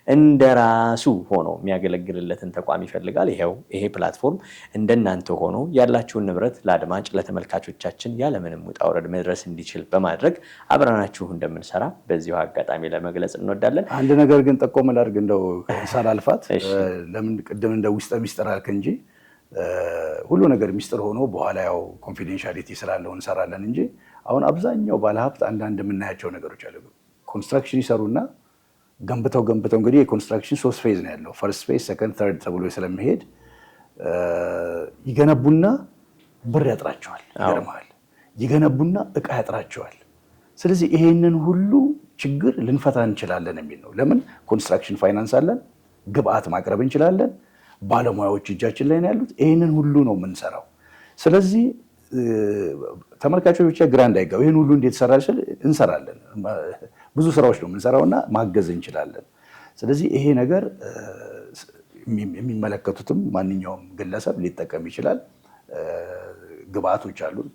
እንደ ራሱ ሆኖ የሚያገለግልለትን ተቋም ይፈልጋል። ይሄ ፕላትፎርም እንደናንተ ሆኖ ያላችሁን ንብረት ለአድማጭ ለተመልካቾቻችን ያለምንም ውጣ ውረድ መድረስ እንዲችል በማድረግ አብረናችሁ እንደምንሰራ በዚሁ አጋጣሚ ለመግለጽ እንወዳለን። አንድ ነገር ግን ጠቆም ላድርግ እንደው ሳላልፋት። ለምን ቅድም እንደ ውስጠ ሚስጥር አልክ እንጂ ሁሉ ነገር ሚስጥር ሆኖ በኋላ ያው ኮንፊደንሻሊቲ ስላለው እንሰራለን እንጂ አሁን አብዛኛው ባለሀብት አንዳንድ የምናያቸው ነገሮች አሉ። ኮንስትራክሽን ይሰሩና ገንብተው እንግዲህ የኮንስትራክሽን 3 ፌዝ ነው ያለው። ፈርስት ፌዝ፣ ሰከንድ፣ ተርድ ተብሎ ስለሚሄድ ይገነቡና ብር ያጥራቸዋል። ይገርምሃል፣ ይገነቡና እቃ ያጥራቸዋል። ስለዚህ ይሄንን ሁሉ ችግር ልንፈታ እንችላለን የሚል ነው። ለምን ኮንስትራክሽን ፋይናንስ አለን፣ ግብአት ማቅረብ እንችላለን፣ ባለሙያዎች እጃችን ላይ ነው ያሉት። ይሄንን ሁሉ ነው የምንሰራው። ስለዚህ ተመልካቾች ብቻ ግራ እንዳይገቡ ይህን ሁሉ እንዴት ሰራል ስል እንሰራለን። ብዙ ስራዎች ነው የምንሰራውና ማገዝ እንችላለን። ስለዚህ ይሄ ነገር የሚመለከቱትም ማንኛውም ግለሰብ ሊጠቀም ይችላል። ግብአቶች አሉን፣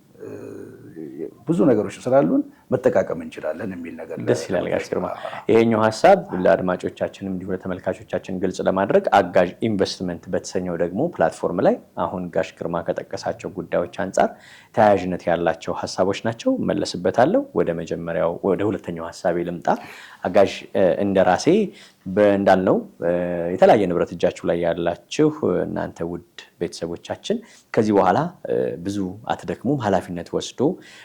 ብዙ ነገሮች ስላሉን መጠቃቀም እንችላለን የሚል ነገር ደስ ይላል። ጋሽ ግርማ ይሄኛው ሀሳብ ለአድማጮቻችንም እንዲሁ ለተመልካቾቻችን ግልጽ ለማድረግ አጋዥ ኢንቨስትመንት በተሰኘው ደግሞ ፕላትፎርም ላይ አሁን ጋሽ ግርማ ከጠቀሳቸው ጉዳዮች አንጻር ተያያዥነት ያላቸው ሀሳቦች ናቸው። መለስበታለሁ። ወደ ሁለተኛው ሀሳቤ ልምጣ። አጋዥ እንደራሴ እንዳልነው የተለያየ ንብረት እጃችሁ ላይ ያላችሁ እናንተ ውድ ቤተሰቦቻችን ከዚህ በኋላ ብዙ አትደክሙም። ኃላፊነት ወስዶ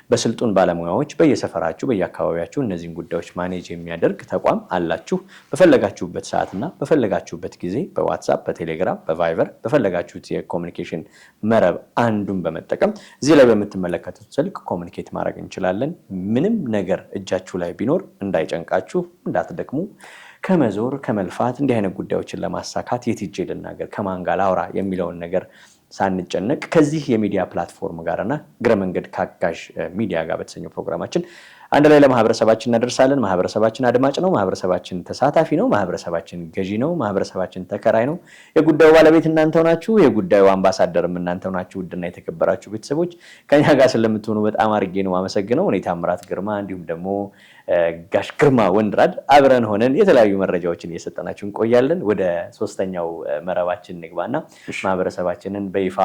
በስልጡን ባለሙያዎች በየሰፈሩ በየሰፈራችሁ በየአካባቢያችሁ እነዚህን ጉዳዮች ማኔጅ የሚያደርግ ተቋም አላችሁ። በፈለጋችሁበት ሰዓትና በፈለጋችሁበት ጊዜ በዋትሳፕ፣ በቴሌግራም፣ በቫይበር በፈለጋችሁት የኮሚኒኬሽን መረብ አንዱን በመጠቀም እዚህ ላይ በምትመለከቱት ስልክ ኮሚኒኬት ማድረግ እንችላለን። ምንም ነገር እጃችሁ ላይ ቢኖር እንዳይጨንቃችሁ፣ እንዳትደክሙ፣ ከመዞር ከመልፋት እንዲህ አይነት ጉዳዮችን ለማሳካት የት ሄጄ ልናገር፣ ከማን ጋር ላውራ የሚለውን ነገር ሳንጨነቅ ከዚህ የሚዲያ ፕላትፎርም ጋርና እግረ መንገድ ከአጋዥ ሚዲያ ጋር በተሰኘው ፕሮግራማችን አንድ ላይ ለማህበረሰባችን እናደርሳለን። ማህበረሰባችን አድማጭ ነው። ማህበረሰባችን ተሳታፊ ነው። ማህበረሰባችን ገዢ ነው። ማህበረሰባችን ተከራይ ነው። የጉዳዩ ባለቤት እናንተው ናችሁ። የጉዳዩ አምባሳደርም እናንተው ናችሁ። ውድና የተከበራችሁ ቤተሰቦች ከኛ ጋር ስለምትሆኑ በጣም አድርጌ ነው የማመሰግነው። እኔ ታምራት ግርማ እንዲሁም ደግሞ ጋሽ ግርማ ወንድራድ አብረን ሆነን የተለያዩ መረጃዎችን እየሰጠናችሁ እንቆያለን። ወደ ሶስተኛው መረባችን ንግባና ማህበረሰባችንን በይፋ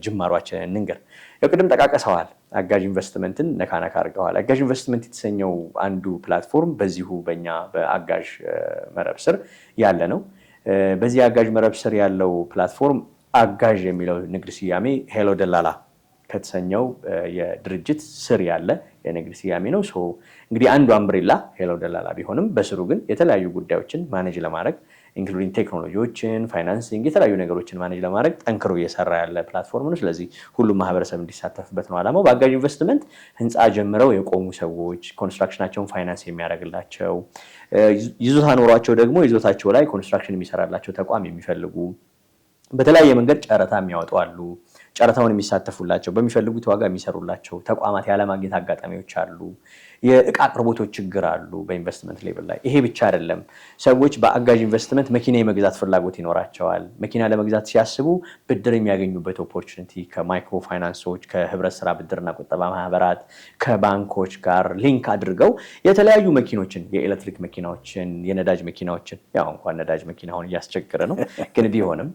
ጅማሯችንን እንንገር። የቅድም ጠቃቀሰዋል። አጋዥ ኢንቨስትመንትን ነካነካ አድርገዋል። አጋዥ ኢንቨስትመንት የተሰኘው አንዱ ፕላትፎርም በዚሁ በእኛ በአጋዥ መረብ ስር ያለ ነው። በዚህ አጋዥ መረብ ስር ያለው ፕላትፎርም አጋዥ የሚለው ንግድ ስያሜ ሄሎ ደላላ ከተሰኘው የድርጅት ስር ያለ የንግድ ስያሜ ነው። እንግዲህ አንዱ አምብሬላ ሄሎ ደላላ ቢሆንም በስሩ ግን የተለያዩ ጉዳዮችን ማኔጅ ለማድረግ ኢንክሉዲንግ ቴክኖሎጂዎችን፣ ፋይናንሲንግ፣ የተለያዩ ነገሮችን ማኔጅ ለማድረግ ጠንክሮ እየሰራ ያለ ፕላትፎርም ነው። ስለዚህ ሁሉም ማህበረሰብ እንዲሳተፍበት ነው ዓላማው። በአጋዥ ኢንቨስትመንት ህንፃ ጀምረው የቆሙ ሰዎች ኮንስትራክሽናቸውን ፋይናንስ የሚያደርግላቸው፣ ይዞታ ኖሯቸው ደግሞ ይዞታቸው ላይ ኮንስትራክሽን የሚሰራላቸው ተቋም የሚፈልጉ፣ በተለያየ መንገድ ጨረታ የሚያወጡ አሉ። ጨረታውን የሚሳተፉላቸው በሚፈልጉት ዋጋ የሚሰሩላቸው ተቋማት ያለማግኘት አጋጣሚዎች አሉ። የእቃ አቅርቦቶች ችግር አሉ በኢንቨስትመንት ሌቭል ላይ። ይሄ ብቻ አይደለም። ሰዎች በአጋዥ ኢንቨስትመንት መኪና የመግዛት ፍላጎት ይኖራቸዋል። መኪና ለመግዛት ሲያስቡ ብድር የሚያገኙበት ኦፖርቹኒቲ ከማይክሮ ፋይናንሶች፣ ከህብረት ስራ ብድርና ቁጠባ ማህበራት፣ ከባንኮች ጋር ሊንክ አድርገው የተለያዩ መኪኖችን፣ የኤሌክትሪክ መኪናዎችን፣ የነዳጅ መኪናዎችን፣ ያው እንኳን ነዳጅ መኪና አሁን እያስቸገረ ነው ግን ቢሆንም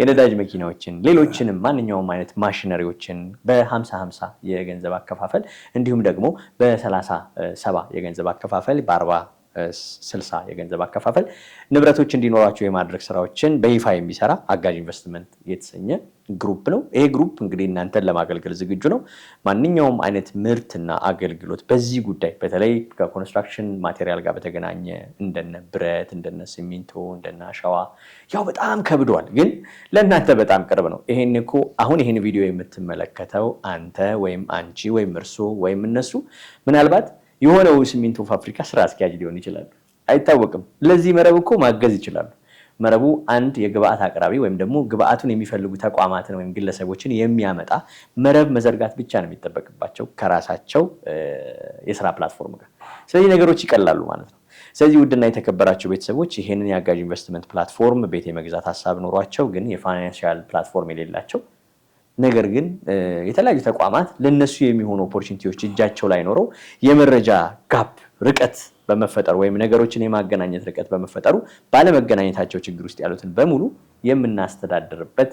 የነዳጅ መኪናዎችን፣ ሌሎችንም ማንኛውም አይነት ማሽነሪዎችን በ50-50 የገንዘብ አከፋፈል እንዲሁም ደግሞ በ30-70 የገንዘብ አከፋፈል በ40-60 የገንዘብ አከፋፈል ንብረቶች እንዲኖራቸው የማድረግ ስራዎችን በይፋ የሚሰራ አጋዥ ኢንቨስትመንት የተሰኘ ግሩፕ ነው። ይሄ ግሩፕ እንግዲህ እናንተን ለማገልገል ዝግጁ ነው። ማንኛውም አይነት ምርትና አገልግሎት በዚህ ጉዳይ በተለይ ከኮንስትራክሽን ማቴሪያል ጋር በተገናኘ እንደነ ብረት፣ እንደነ ሲሚንቶ፣ እንደነ አሸዋ ያው በጣም ከብዷል፣ ግን ለእናንተ በጣም ቅርብ ነው። ይሄን እኮ አሁን ይሄን ቪዲዮ የምትመለከተው አንተ ወይም አንቺ ወይም እርሶ ወይም እነሱ ምናልባት የሆነው ሲሚንቶ ፋብሪካ ስራ አስኪያጅ ሊሆን ይችላል፣ አይታወቅም። ለዚህ መረብ እኮ ማገዝ ይችላሉ። መረቡ አንድ የግብአት አቅራቢ ወይም ደግሞ ግብአቱን የሚፈልጉ ተቋማትን ወይም ግለሰቦችን የሚያመጣ መረብ መዘርጋት ብቻ ነው የሚጠበቅባቸው ከራሳቸው የስራ ፕላትፎርም ጋር። ስለዚህ ነገሮች ይቀላሉ ማለት ነው። ስለዚህ ውድና የተከበራቸው ቤተሰቦች ይሄንን የአጋዥ ኢንቨስትመንት ፕላትፎርም ቤት የመግዛት ሀሳብ ኖሯቸው ግን የፋይናንሻል ፕላትፎርም የሌላቸው ነገር ግን የተለያዩ ተቋማት ለነሱ የሚሆኑ ኦፖርቹኒቲዎች እጃቸው ላይ ኖረው የመረጃ ጋፕ ርቀት በመፈጠሩ ወይም ነገሮችን የማገናኘት ርቀት በመፈጠሩ ባለመገናኘታቸው ችግር ውስጥ ያሉትን በሙሉ የምናስተዳድርበት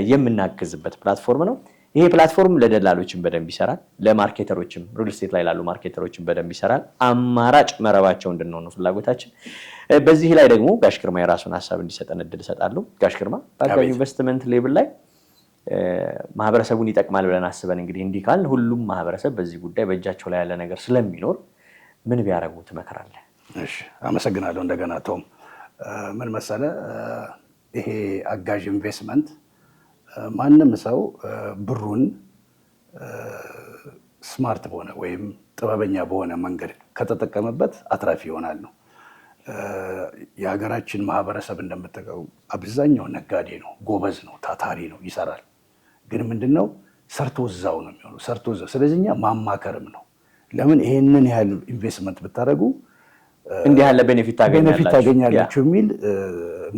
የምናግዝበት ፕላትፎርም ነው። ይሄ ፕላትፎርም ለደላሎችም በደንብ ይሰራል፣ ለማርኬተሮችም ሪል ስቴት ላይ ላሉ ማርኬተሮችም በደንብ ይሰራል። አማራጭ መረባቸው እንድንሆን ነው ፍላጎታችን። በዚህ ላይ ደግሞ ጋሽ ግርማ የራሱን ሀሳብ እንዲሰጠን እድል እሰጣለሁ። ጋሽ ግርማ በአጋዥ ኢንቨስትመንት ሌብል ላይ ማህበረሰቡን ይጠቅማል ብለን አስበን እንግዲህ እንዲህ ካልን ሁሉም ማህበረሰብ በዚህ ጉዳይ በእጃቸው ላይ ያለ ነገር ስለሚኖር ምን ቢያደርጉ ትመክራለህ? እሺ፣ አመሰግናለሁ። እንደገና ቶም ምን መሰለ፣ ይሄ አጋዥ ኢንቨስትመንት ማንም ሰው ብሩን ስማርት በሆነ ወይም ጥበበኛ በሆነ መንገድ ከተጠቀመበት አትራፊ ይሆናል ነው። የሀገራችን ማህበረሰብ እንደምታውቀው አብዛኛው ነጋዴ ነው፣ ጎበዝ ነው፣ ታታሪ ነው፣ ይሰራል። ግን ምንድነው ሰርቶ እዛው ነው የሚሆነው፣ ሰርቶ እዛው። ስለዚህ እኛ ማማከርም ነው። ለምን ይሄንን ያህል ኢንቨስትመንት ብታደርጉ እንዲህ ያለ ቤኔፊት ታገኛላችሁ የሚል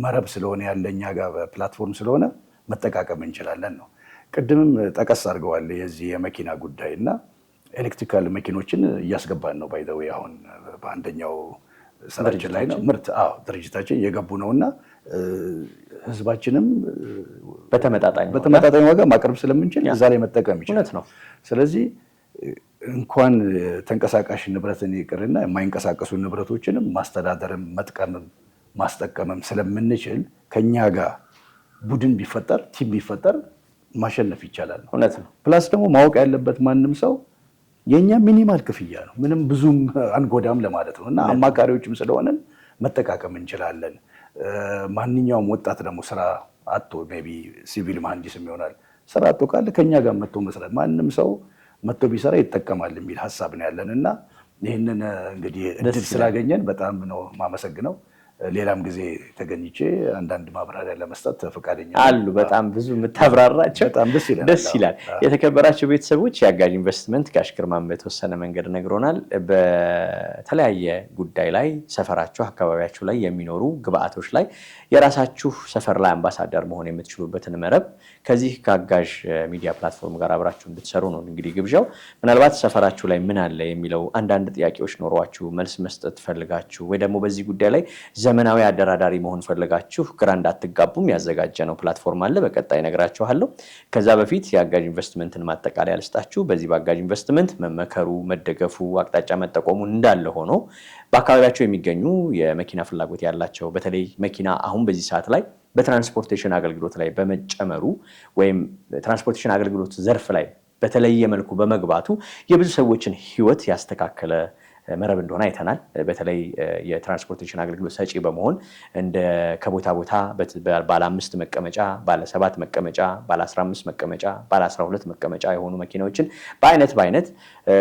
መረብ ስለሆነ ያለኛ ጋር ፕላትፎርም ስለሆነ መጠቃቀም እንችላለን ነው። ቅድምም ጠቀስ አድርገዋል የዚህ የመኪና ጉዳይ እና ኤሌክትሪካል መኪኖችን እያስገባን ነው። ባይ ዘ ዌይ አሁን በአንደኛው ስራችን ላይ ነው ምርት ድርጅታችን እየገቡ ነው እና ህዝባችንም በተመጣጣኝ ዋጋ ማቅረብ ስለምንችል እዛ ላይ መጠቀም ይችላል ነው። ስለዚህ እንኳን ተንቀሳቃሽ ንብረትን ይቅርና የማይንቀሳቀሱ ንብረቶችንም ማስተዳደርም መጥቀምም ማስጠቀምም ስለምንችል ከኛ ጋር ቡድን ቢፈጠር ቲም ቢፈጠር ማሸነፍ ይቻላል ነው። እውነት ነው። ፕላስ ደግሞ ማወቅ ያለበት ማንም ሰው የኛ ሚኒማል ክፍያ ነው። ምንም ብዙም አንጎዳም ለማለት ነው እና አማካሪዎችም ስለሆነን መጠቃቀም እንችላለን። ማንኛውም ወጣት ደግሞ ስራ አጥቶ ሜይ ቢ ሲቪል መሐንዲስም ይሆናል ስራ አጥቶ ካለ ከኛ ጋር መጥቶ መስራት ማንም ሰው መጥቶ ቢሰራ ይጠቀማል የሚል ሀሳብ ነው ያለን እና ይህንን እንግዲህ እድል ስላገኘን በጣም ነው የማመሰግነው። ሌላም ጊዜ ተገኝቼ አንዳንድ ማብራሪያ ለመስጠት ፈቃደኛ አሉ። በጣም ብዙ የምታብራራቸው በጣም ደስ ይላል። የተከበራቸው ቤተሰቦች የአጋዥ ኢንቨስትመንት ጋሽ ግርማን በተወሰነ መንገድ ነግሮናል። በተለያየ ጉዳይ ላይ ሰፈራችሁ አካባቢያችሁ ላይ የሚኖሩ ግብአቶች ላይ የራሳችሁ ሰፈር ላይ አምባሳደር መሆን የምትችሉበትን መረብ ከዚህ ከአጋዥ ሚዲያ ፕላትፎርም ጋር አብራችሁ እንድትሰሩ ነው እንግዲህ ግብዣው። ምናልባት ሰፈራችሁ ላይ ምን አለ የሚለው አንዳንድ ጥያቄዎች ኖሯችሁ መልስ መስጠት ፈልጋችሁ ወይ ደግሞ በዚህ ጉዳይ ላይ ዘመናዊ አደራዳሪ መሆን ፈልጋችሁ ግራ እንዳትጋቡም ያዘጋጀ ነው ፕላትፎርም አለ። በቀጣይ ነግራችኋለሁ። ከዛ በፊት የአጋዥ ኢንቨስትመንትን ማጠቃለያ ልስጣችሁ። በዚህ በአጋዥ ኢንቨስትመንት መመከሩ፣ መደገፉ፣ አቅጣጫ መጠቆሙ እንዳለ ሆኖ በአካባቢያቸው የሚገኙ የመኪና ፍላጎት ያላቸው በተለይ መኪና አሁን በዚህ ሰዓት ላይ በትራንስፖርቴሽን አገልግሎት ላይ በመጨመሩ ወይም ትራንስፖርቴሽን አገልግሎት ዘርፍ ላይ በተለየ መልኩ በመግባቱ የብዙ ሰዎችን ሕይወት ያስተካከለ መረብ እንደሆነ አይተናል። በተለይ የትራንስፖርቴሽን አገልግሎት ሰጪ በመሆን እንደ ከቦታ ቦታ ባለ 5 መቀመጫ፣ ባለ 7 መቀመጫ፣ ባለ 15 መቀመጫ፣ ባለ 12 መቀመጫ የሆኑ መኪናዎችን በአይነት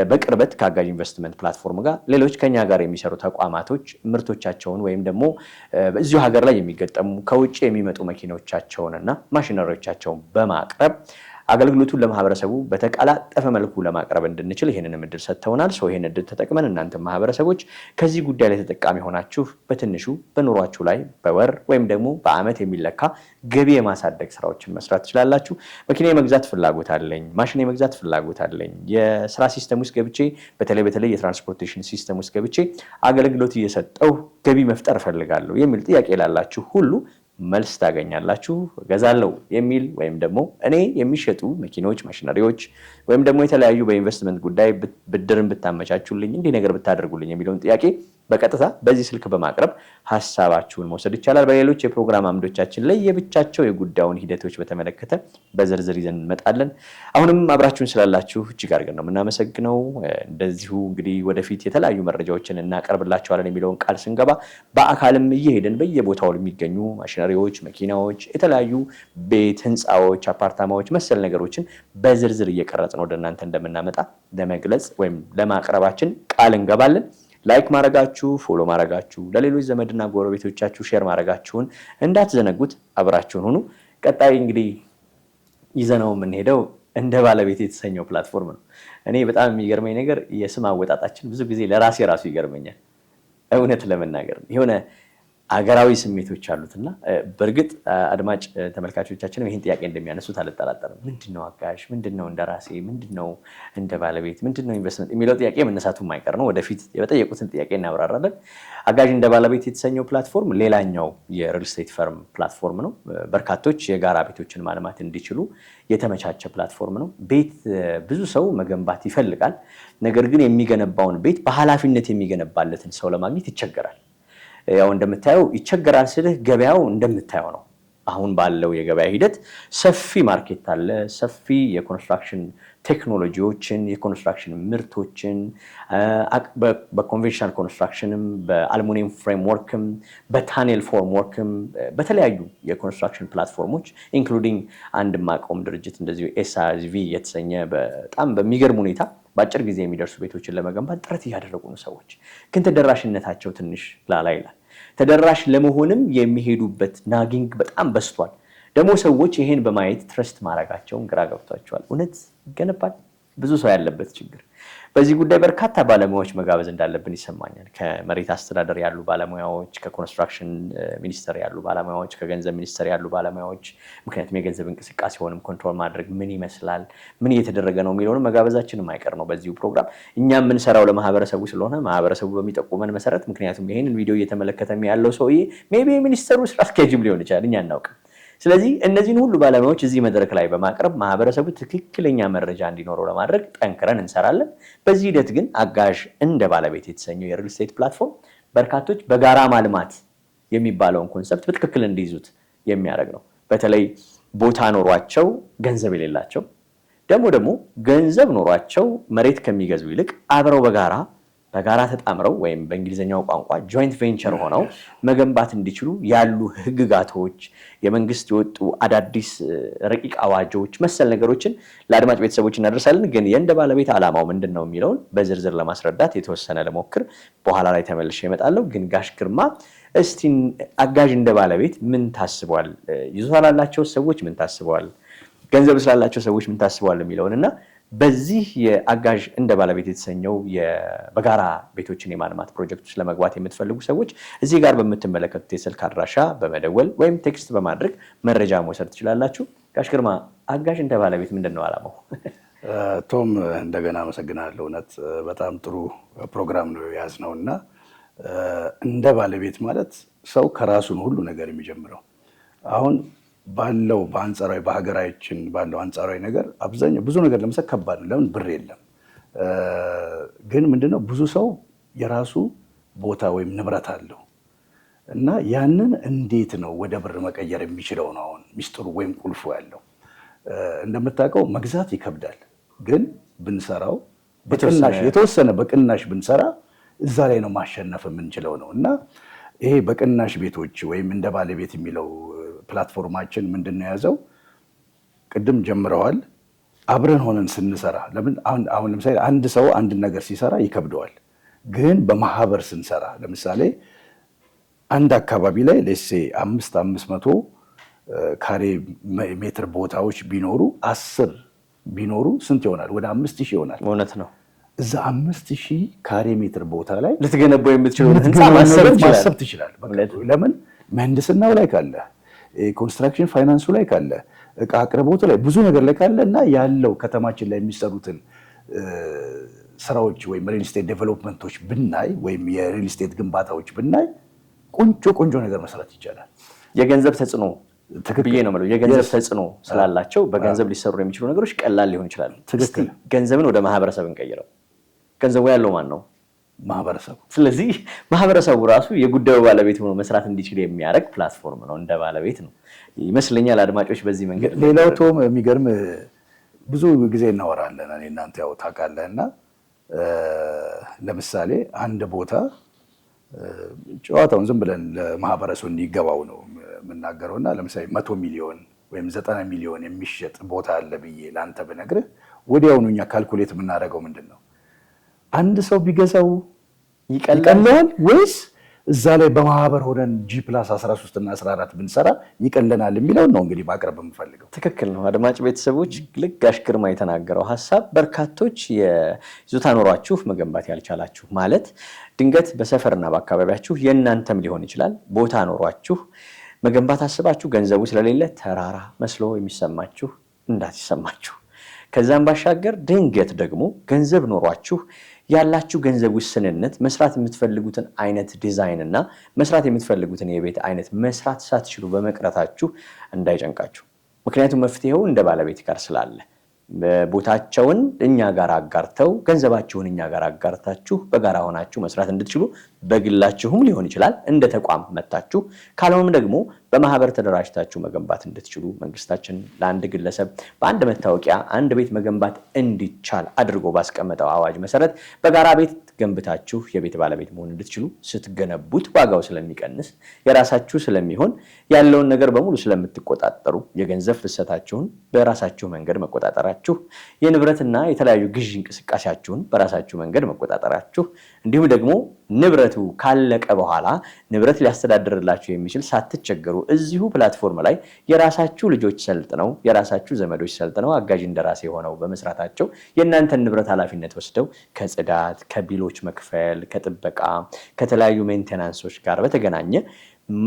በቅርበት ከአጋዥ ኢንቨስትመንት ፕላትፎርም ጋር ሌሎች ከኛ ጋር የሚሰሩ ተቋማቶች ምርቶቻቸውን ወይም ደግሞ እዚሁ ሀገር ላይ የሚገጠሙ ከውጭ የሚመጡ መኪናዎቻቸውንና ማሽነሪዎቻቸውን በማቅረብ አገልግሎቱን ለማህበረሰቡ በተቀላጠፈ መልኩ ለማቅረብ እንድንችል ይህንን እድል ሰጥተውናል። ሰው ይህን እድል ተጠቅመን እናንተ ማህበረሰቦች ከዚህ ጉዳይ ላይ ተጠቃሚ ሆናችሁ በትንሹ በኑሯችሁ ላይ በወር ወይም ደግሞ በአመት የሚለካ ገቢ የማሳደግ ስራዎችን መስራት ትችላላችሁ። መኪና የመግዛት ፍላጎት አለኝ፣ ማሽን የመግዛት ፍላጎት አለኝ፣ የስራ ሲስተም ውስጥ ገብቼ በተለይ የትራንስፖርቴሽን ሲስተም ውስጥ ገብቼ አገልግሎት እየሰጠው ገቢ መፍጠር እፈልጋለሁ የሚል ጥያቄ ላላችሁ ሁሉ መልስ ታገኛላችሁ። እገዛለሁ የሚል ወይም ደግሞ እኔ የሚሸጡ መኪኖች፣ ማሽነሪዎች ወይም ደግሞ የተለያዩ በኢንቨስትመንት ጉዳይ ብድርን ብታመቻቹልኝ እንዲህ ነገር ብታደርጉልኝ የሚለውን ጥያቄ በቀጥታ በዚህ ስልክ በማቅረብ ሀሳባችሁን መውሰድ ይቻላል። በሌሎች የፕሮግራም አምዶቻችን ላይ የብቻቸው የጉዳዩን ሂደቶች በተመለከተ በዝርዝር ይዘን እንመጣለን። አሁንም አብራችሁን ስላላችሁ እጅግ አድርገን ነው የምናመሰግነው። እንደዚሁ እንግዲህ ወደፊት የተለያዩ መረጃዎችን እናቀርብላችኋለን የሚለውን ቃል ስንገባ በአካልም እየሄድን በየቦታው የሚገኙ ማሽነሪዎች፣ መኪናዎች፣ የተለያዩ ቤት፣ ህንፃዎች፣ አፓርታማዎች መሰል ነገሮችን በዝርዝር እየቀረጽን ወደ እናንተ እንደምናመጣ ለመግለጽ ወይም ለማቅረባችን ቃል እንገባለን። ላይክ ማድረጋችሁ፣ ፎሎ ማድረጋችሁ፣ ለሌሎች ዘመድና ጎረቤቶቻችሁ ሼር ማድረጋችሁን እንዳትዘነጉት። አብራችሁን ሁኑ። ቀጣይ እንግዲህ ይዘነው የምንሄደው እንደ ባለቤት የተሰኘው ፕላትፎርም ነው። እኔ በጣም የሚገርመኝ ነገር የስም አወጣጣችን ብዙ ጊዜ ለራሴ ራሱ ይገርመኛል። እውነት ለመናገር የሆነ አገራዊ ስሜቶች አሉትና በእርግጥ አድማጭ ተመልካቾቻችንም ይህን ጥያቄ እንደሚያነሱት አልጠራጠርም። ምንድነው አጋዥ? ምንድነው እንደራሴ? ምንድነው እንደ ባለቤት? ምንድነው ኢንቨስትመንት የሚለው ጥያቄ መነሳቱ የማይቀር ነው። ወደፊት የጠየቁትን ጥያቄ እናብራራለን። አጋዥ እንደ ባለቤት የተሰኘው ፕላትፎርም ሌላኛው የሪል ስቴት ፈርም ፕላትፎርም ነው። በርካቶች የጋራ ቤቶችን ማልማት እንዲችሉ የተመቻቸ ፕላትፎርም ነው። ቤት ብዙ ሰው መገንባት ይፈልጋል። ነገር ግን የሚገነባውን ቤት በኃላፊነት የሚገነባለትን ሰው ለማግኘት ይቸገራል። ያው እንደምታየው ይቸገራል ስልህ ገበያው እንደምታየው ነው። አሁን ባለው የገበያ ሂደት ሰፊ ማርኬት አለ። ሰፊ የኮንስትራክሽን ቴክኖሎጂዎችን፣ የኮንስትራክሽን ምርቶችን በኮንቬንሽናል ኮንስትራክሽንም፣ በአልሙኒየም ፍሬምወርክም፣ በታኔል ፎርምወርክም በተለያዩ የኮንስትራክሽን ፕላትፎርሞች ኢንክሉዲንግ አንድ ማቆም ድርጅት እንደዚሁ ኤስአርቪ የተሰኘ በጣም በሚገርም ሁኔታ በአጭር ጊዜ የሚደርሱ ቤቶችን ለመገንባት ጥረት እያደረጉ ነው። ሰዎች ግን ተደራሽነታቸው ትንሽ ላላ ይላል። ተደራሽ ለመሆንም የሚሄዱበት ናጊንግ በጣም በስቷል። ደግሞ ሰዎች ይሄን በማየት ትረስት ማድረጋቸውን ግራ ገብቷቸዋል። እውነት ይገነባል? ብዙ ሰው ያለበት ችግር። በዚህ ጉዳይ በርካታ ባለሙያዎች መጋበዝ እንዳለብን ይሰማኛል። ከመሬት አስተዳደር ያሉ ባለሙያዎች፣ ከኮንስትራክሽን ሚኒስቴር ያሉ ባለሙያዎች፣ ከገንዘብ ሚኒስቴር ያሉ ባለሙያዎች። ምክንያቱም የገንዘብ እንቅስቃሴውንም ኮንትሮል ማድረግ ምን ይመስላል፣ ምን እየተደረገ ነው የሚለውን መጋበዛችን የማይቀር ነው በዚሁ ፕሮግራም። እኛ የምንሰራው ለማህበረሰቡ ስለሆነ ማህበረሰቡ በሚጠቁመን መሰረት፣ ምክንያቱም ይህንን ቪዲዮ እየተመለከተ ያለው ሰውዬ ሜይ ቢ የሚኒስቴሩ ስራ አስኪያጅም ሊሆን ይችላል፣ እኛ አናውቅም። ስለዚህ እነዚህን ሁሉ ባለሙያዎች እዚህ መድረክ ላይ በማቅረብ ማህበረሰቡ ትክክለኛ መረጃ እንዲኖረው ለማድረግ ጠንክረን እንሰራለን። በዚህ ሂደት ግን አጋዥ እንደ ባለቤት የተሰኘው የሪል ስቴት ፕላትፎርም በርካቶች በጋራ ማልማት የሚባለውን ኮንሰፕት በትክክል እንዲይዙት የሚያደርግ ነው። በተለይ ቦታ ኖሯቸው ገንዘብ የሌላቸው ደግሞ ገንዘብ ኖሯቸው መሬት ከሚገዙ ይልቅ አብረው በጋራ ተጣምረው ወይም በእንግሊዝኛው ቋንቋ ጆይንት ቬንቸር ሆነው መገንባት እንዲችሉ ያሉ ህግጋቶች፣ የመንግስት የወጡ አዳዲስ ረቂቅ አዋጆች መሰል ነገሮችን ለአድማጭ ቤተሰቦች እናደርሳለን። ግን የእንደ ባለቤት ዓላማው ምንድን ነው የሚለውን በዝርዝር ለማስረዳት የተወሰነ ለሞክር በኋላ ላይ ተመልሼ እመጣለሁ። ግን ጋሽ ግርማ እስቲ አጋዥ እንደ ባለቤት ምን ታስቧል? ይዞታ ላላቸው ሰዎች ምን ታስቧል? ገንዘብ ስላላቸው ሰዎች ምን ታስቧል የሚለውንና በዚህ የአጋዥ እንደ ባለቤት የተሰኘው በጋራ ቤቶችን የማልማት ፕሮጀክት ውስጥ ለመግባት የምትፈልጉ ሰዎች እዚህ ጋር በምትመለከቱት የስልክ አድራሻ በመደወል ወይም ቴክስት በማድረግ መረጃ መውሰድ ትችላላችሁ። ጋሽ ግርማ አጋዥ እንደ ባለቤት ምንድን ነው ዓላማው? ቶም እንደገና አመሰግናለሁ። እውነት በጣም ጥሩ ፕሮግራም ነው የያዝነው እና እንደ ባለቤት ማለት ሰው ከራሱን ሁሉ ነገር የሚጀምረው አሁን ባለው በአንጻራዊ በሀገራችን ባለው አንጻራዊ ነገር አብዛኛው ብዙ ነገር ለምሳሌ ከባድ ነው። ለምን ብር የለም። ግን ምንድነው ብዙ ሰው የራሱ ቦታ ወይም ንብረት አለው እና ያንን እንዴት ነው ወደ ብር መቀየር የሚችለው ነው አሁን ሚስጥሩ ወይም ቁልፉ ያለው። እንደምታውቀው መግዛት ይከብዳል፣ ግን ብንሰራው የተወሰነ በቅናሽ ብንሰራ እዛ ላይ ነው ማሸነፍ የምንችለው ነው እና ይሄ በቅናሽ ቤቶች ወይም እንደ ባለቤት የሚለው ፕላትፎርማችን ምንድን ነው የያዘው? ቅድም ጀምረዋል። አብረን ሆነን ስንሰራ ለምን አሁን ለምሳሌ አንድ ሰው አንድ ነገር ሲሰራ ይከብደዋል። ግን በማህበር ስንሰራ ለምሳሌ አንድ አካባቢ ላይ ለሴ 500 ካሬ ሜትር ቦታዎች ቢኖሩ 10 ቢኖሩ ስንት ይሆናል? ወደ 5000 ይሆናል። እውነት ነው። እዛ 5000 ካሬ ሜትር ቦታ ላይ ልትገነባው የምትችለው ህንፃ ማሰብ ትችላለህ። ለምን ምህንድስናው ላይ ካለ፣ ኮንስትራክሽን ፋይናንሱ ላይ ካለ፣ እቃ አቅርቦቱ ላይ ብዙ ነገር ላይ ካለ እና ያለው ከተማችን ላይ የሚሰሩትን ስራዎች ወይም ሪል ስቴት ዴቨሎፕመንቶች ብናይ ወይም የሪል ስቴት ግንባታዎች ብናይ ቆንጆ ነገር መስራት ይቻላል። የገንዘብ ተጽዕኖ ብዬ ነው የምለው። የገንዘብ ተጽዕኖ ስላላቸው በገንዘብ ሊሰሩ የሚችሉ ነገሮች ቀላል ሊሆን ይችላል። ትክክል። ገንዘብን ወደ ማህበረሰብ እንቀይረው። ገንዘቡ ያለው ማን ነው? ማህበረሰቡ። ስለዚህ ማህበረሰቡ ራሱ የጉዳዩ ባለቤት ሆኖ መስራት እንዲችል የሚያደርግ ፕላትፎርም ነው፣ እንደ ባለቤት ነው ይመስለኛል። አድማጮች በዚህ መንገድ ሌላው ቶም የሚገርም ብዙ ጊዜ እናወራለን እኔ እናንተ ያው ታውቃለህ እና ለምሳሌ አንድ ቦታ ጨዋታውን ዝም ብለን ለማህበረሰቡ እንዲገባው ነው የምናገረው እና ለምሳሌ 100 ሚሊዮን ወይም 90 ሚሊዮን የሚሸጥ ቦታ አለ ብዬ ለአንተ ብነግርህ ወዲያውኑ እኛ ካልኩሌት የምናደርገው ምንድን ነው? አንድ ሰው ቢገዛው ይቀለናል ወይስ እዛ ላይ በማህበር ሆነን G+13 እና 14 ብንሰራ ይቀለናል የሚለውን ነው እንግዲህ ማቅረብ የምፈልገው። ትክክል ነው። አድማጭ ቤተሰቦች ልክ ጋሽ ግርማ የተናገረው ሀሳብ በርካቶች የይዞታ ኖሯችሁ መገንባት ያልቻላችሁ ማለት ድንገት በሰፈርና በአካባቢያችሁ የእናንተም ሊሆን ይችላል ቦታ ኖሯችሁ መገንባት አስባችሁ ገንዘቡ ስለሌለ ተራራ መስሎ የሚሰማችሁ እንዳትሰማችሁ። ከዛም ባሻገር ድንገት ደግሞ ገንዘብ ኖሯችሁ ያላችሁ ገንዘብ ውስንነት መስራት የምትፈልጉትን አይነት ዲዛይን እና መስራት የምትፈልጉትን የቤት አይነት መስራት ሳትችሉ በመቅረታችሁ እንዳይጨንቃችሁ። ምክንያቱም መፍትሄው እንደ ባለቤት ጋር ስላለ ቦታቸውን እኛ ጋር አጋርተው ገንዘባችሁን እኛ ጋር አጋርታችሁ በጋራ ሆናችሁ መስራት እንድትችሉ በግላችሁም ሊሆን ይችላል እንደ ተቋም መታችሁ፣ ካልሆነም ደግሞ በማህበር ተደራጅታችሁ መገንባት እንድትችሉ መንግስታችን ለአንድ ግለሰብ በአንድ መታወቂያ አንድ ቤት መገንባት እንዲቻል አድርጎ ባስቀመጠው አዋጅ መሰረት በጋራ ቤት ገንብታችሁ የቤት ባለቤት መሆን እንድትችሉ ስትገነቡት ዋጋው ስለሚቀንስ የራሳችሁ ስለሚሆን ያለውን ነገር በሙሉ ስለምትቆጣጠሩ የገንዘብ ፍሰታችሁን በራሳችሁ መንገድ መቆጣጠራችሁ፣ የንብረትና የተለያዩ ግዢ እንቅስቃሴያችሁን በራሳችሁ መንገድ መቆጣጠራችሁ፣ እንዲሁም ደግሞ ንብረቱ ካለቀ በኋላ ንብረት ሊያስተዳድርላችሁ የሚችል ሳትቸገሩ እዚሁ ፕላትፎርም ላይ የራሳችሁ ልጆች ሰልጥነው የራሳችሁ ዘመዶች ሰልጥነው አጋዥ እንደራሴ ሆነው በመስራታቸው የእናንተን ንብረት ኃላፊነት ወስደው ከጽዳት፣ ከቢሎች መክፈል፣ ከጥበቃ፣ ከተለያዩ ሜንቴናንሶች ጋር በተገናኘ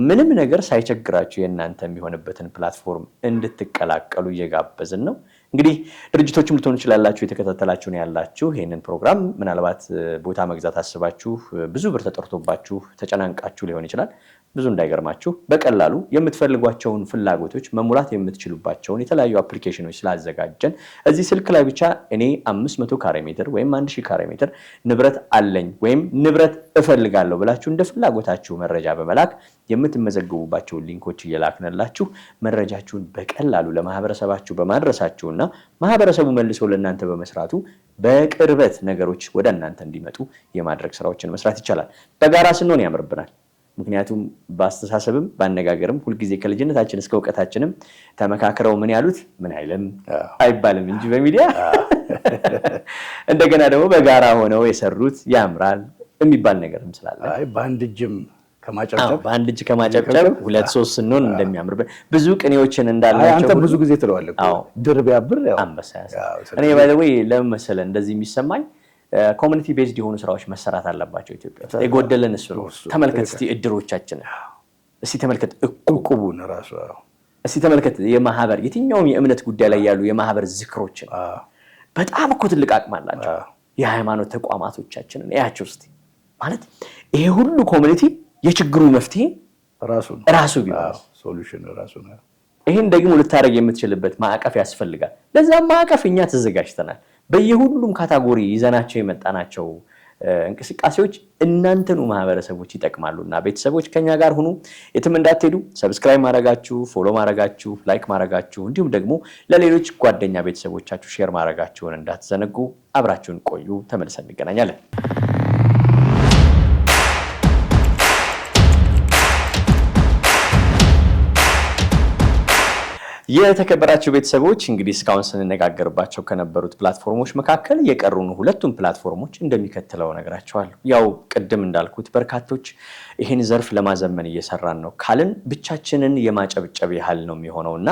ምንም ነገር ሳይቸግራችሁ የእናንተ የሚሆንበትን ፕላትፎርም እንድትቀላቀሉ እየጋበዝን ነው። እንግዲህ ድርጅቶችም ልትሆኑ ይችላላችሁ፣ የተከታተላችሁ ነው ያላችሁ ይህንን ፕሮግራም። ምናልባት ቦታ መግዛት አስባችሁ ብዙ ብር ተጠርቶባችሁ ተጨናንቃችሁ ሊሆን ይችላል። ብዙ እንዳይገርማችሁ በቀላሉ የምትፈልጓቸውን ፍላጎቶች መሙላት የምትችሉባቸውን የተለያዩ አፕሊኬሽኖች ስላዘጋጀን እዚህ ስልክ ላይ ብቻ እኔ 500 ካሬ ሜትር ወይም 1000 ካሬ ሜትር ንብረት አለኝ ወይም ንብረት እፈልጋለሁ ብላችሁ እንደ ፍላጎታችሁ መረጃ በመላክ የምትመዘገቡባቸውን ሊንኮች እየላክንላችሁ መረጃችሁን በቀላሉ ለማህበረሰባችሁ በማድረሳችሁና ማህበረሰቡ መልሶ ለእናንተ በመስራቱ በቅርበት ነገሮች ወደ እናንተ እንዲመጡ የማድረግ ስራዎችን መስራት ይቻላል። በጋራ ስንሆን ያምርብናል። ምክንያቱም በአስተሳሰብም በአነጋገርም ሁልጊዜ ከልጅነታችን እስከ እውቀታችንም ተመካክረው ምን ያሉት ምን አይልም አይባልም እንጂ በሚዲያ እንደገና ደግሞ በጋራ ሆነው የሰሩት ያምራል የሚባል ነገርም ስላለ በአንድ እጅ ከማጨብጨብ ሁለት ሶስት ስንሆን እንደሚያምርብን ብዙ ቅኔዎችን እንዳላቸው አንተ ብዙ ጊዜ ትለዋለህ ድር ቢያብር አንበሳ ያስር። እኔ ባይ ዘ ዌይ ለምን መሰለህ እንደዚህ የሚሰማኝ ኮሚኒቲ ቤዝድ የሆኑ ስራዎች መሰራት አለባቸው ኢትዮጵያ ውስጥ። የጎደለን እሱ ነው። ተመልከት እስቲ እድሮቻችንን፣ እስቲ ተመልከት እቁቡን ራሱ፣ እስቲ ተመልከት የማህበር የትኛውም የእምነት ጉዳይ ላይ ያሉ የማህበር ዝክሮችን በጣም እኮ ትልቅ አቅም አላቸው። የሃይማኖት ተቋማቶቻችንን ያቸው እስቲ ማለት ይሄ ሁሉ ኮሚኒቲ የችግሩ መፍትሄ ራሱ ቢሆን ሶሉሽን ራሱ ነው። ይሄን ደግሞ ልታረግ የምትችልበት ማዕቀፍ ያስፈልጋል። ለዛም ማዕቀፍ እኛ ተዘጋጅተናል። በየሁሉም ካታጎሪ ይዘናቸው የመጣናቸው እንቅስቃሴዎች እናንተኑ ማህበረሰቦች ይጠቅማሉና ቤተሰቦች ከኛ ጋር ሁኑ፣ የትም እንዳትሄዱ። ሰብስክራይብ ማድረጋችሁ፣ ፎሎ ማድረጋችሁ፣ ላይክ ማድረጋችሁ እንዲሁም ደግሞ ለሌሎች ጓደኛ ቤተሰቦቻችሁ ሼር ማድረጋችሁን እንዳትዘነጉ። አብራችሁን ቆዩ። ተመልሰን እንገናኛለን። የተከበራችሁ ቤተሰቦች እንግዲህ እስካሁን ስንነጋገርባቸው ከነበሩት ፕላትፎርሞች መካከል የቀሩን ሁለቱም ፕላትፎርሞች እንደሚከተለው ነግራቸዋለሁ። ያው ቅድም እንዳልኩት በርካቶች ይህን ዘርፍ ለማዘመን እየሰራን ነው ካልን ብቻችንን የማጨብጨብ ያህል ነው የሚሆነውና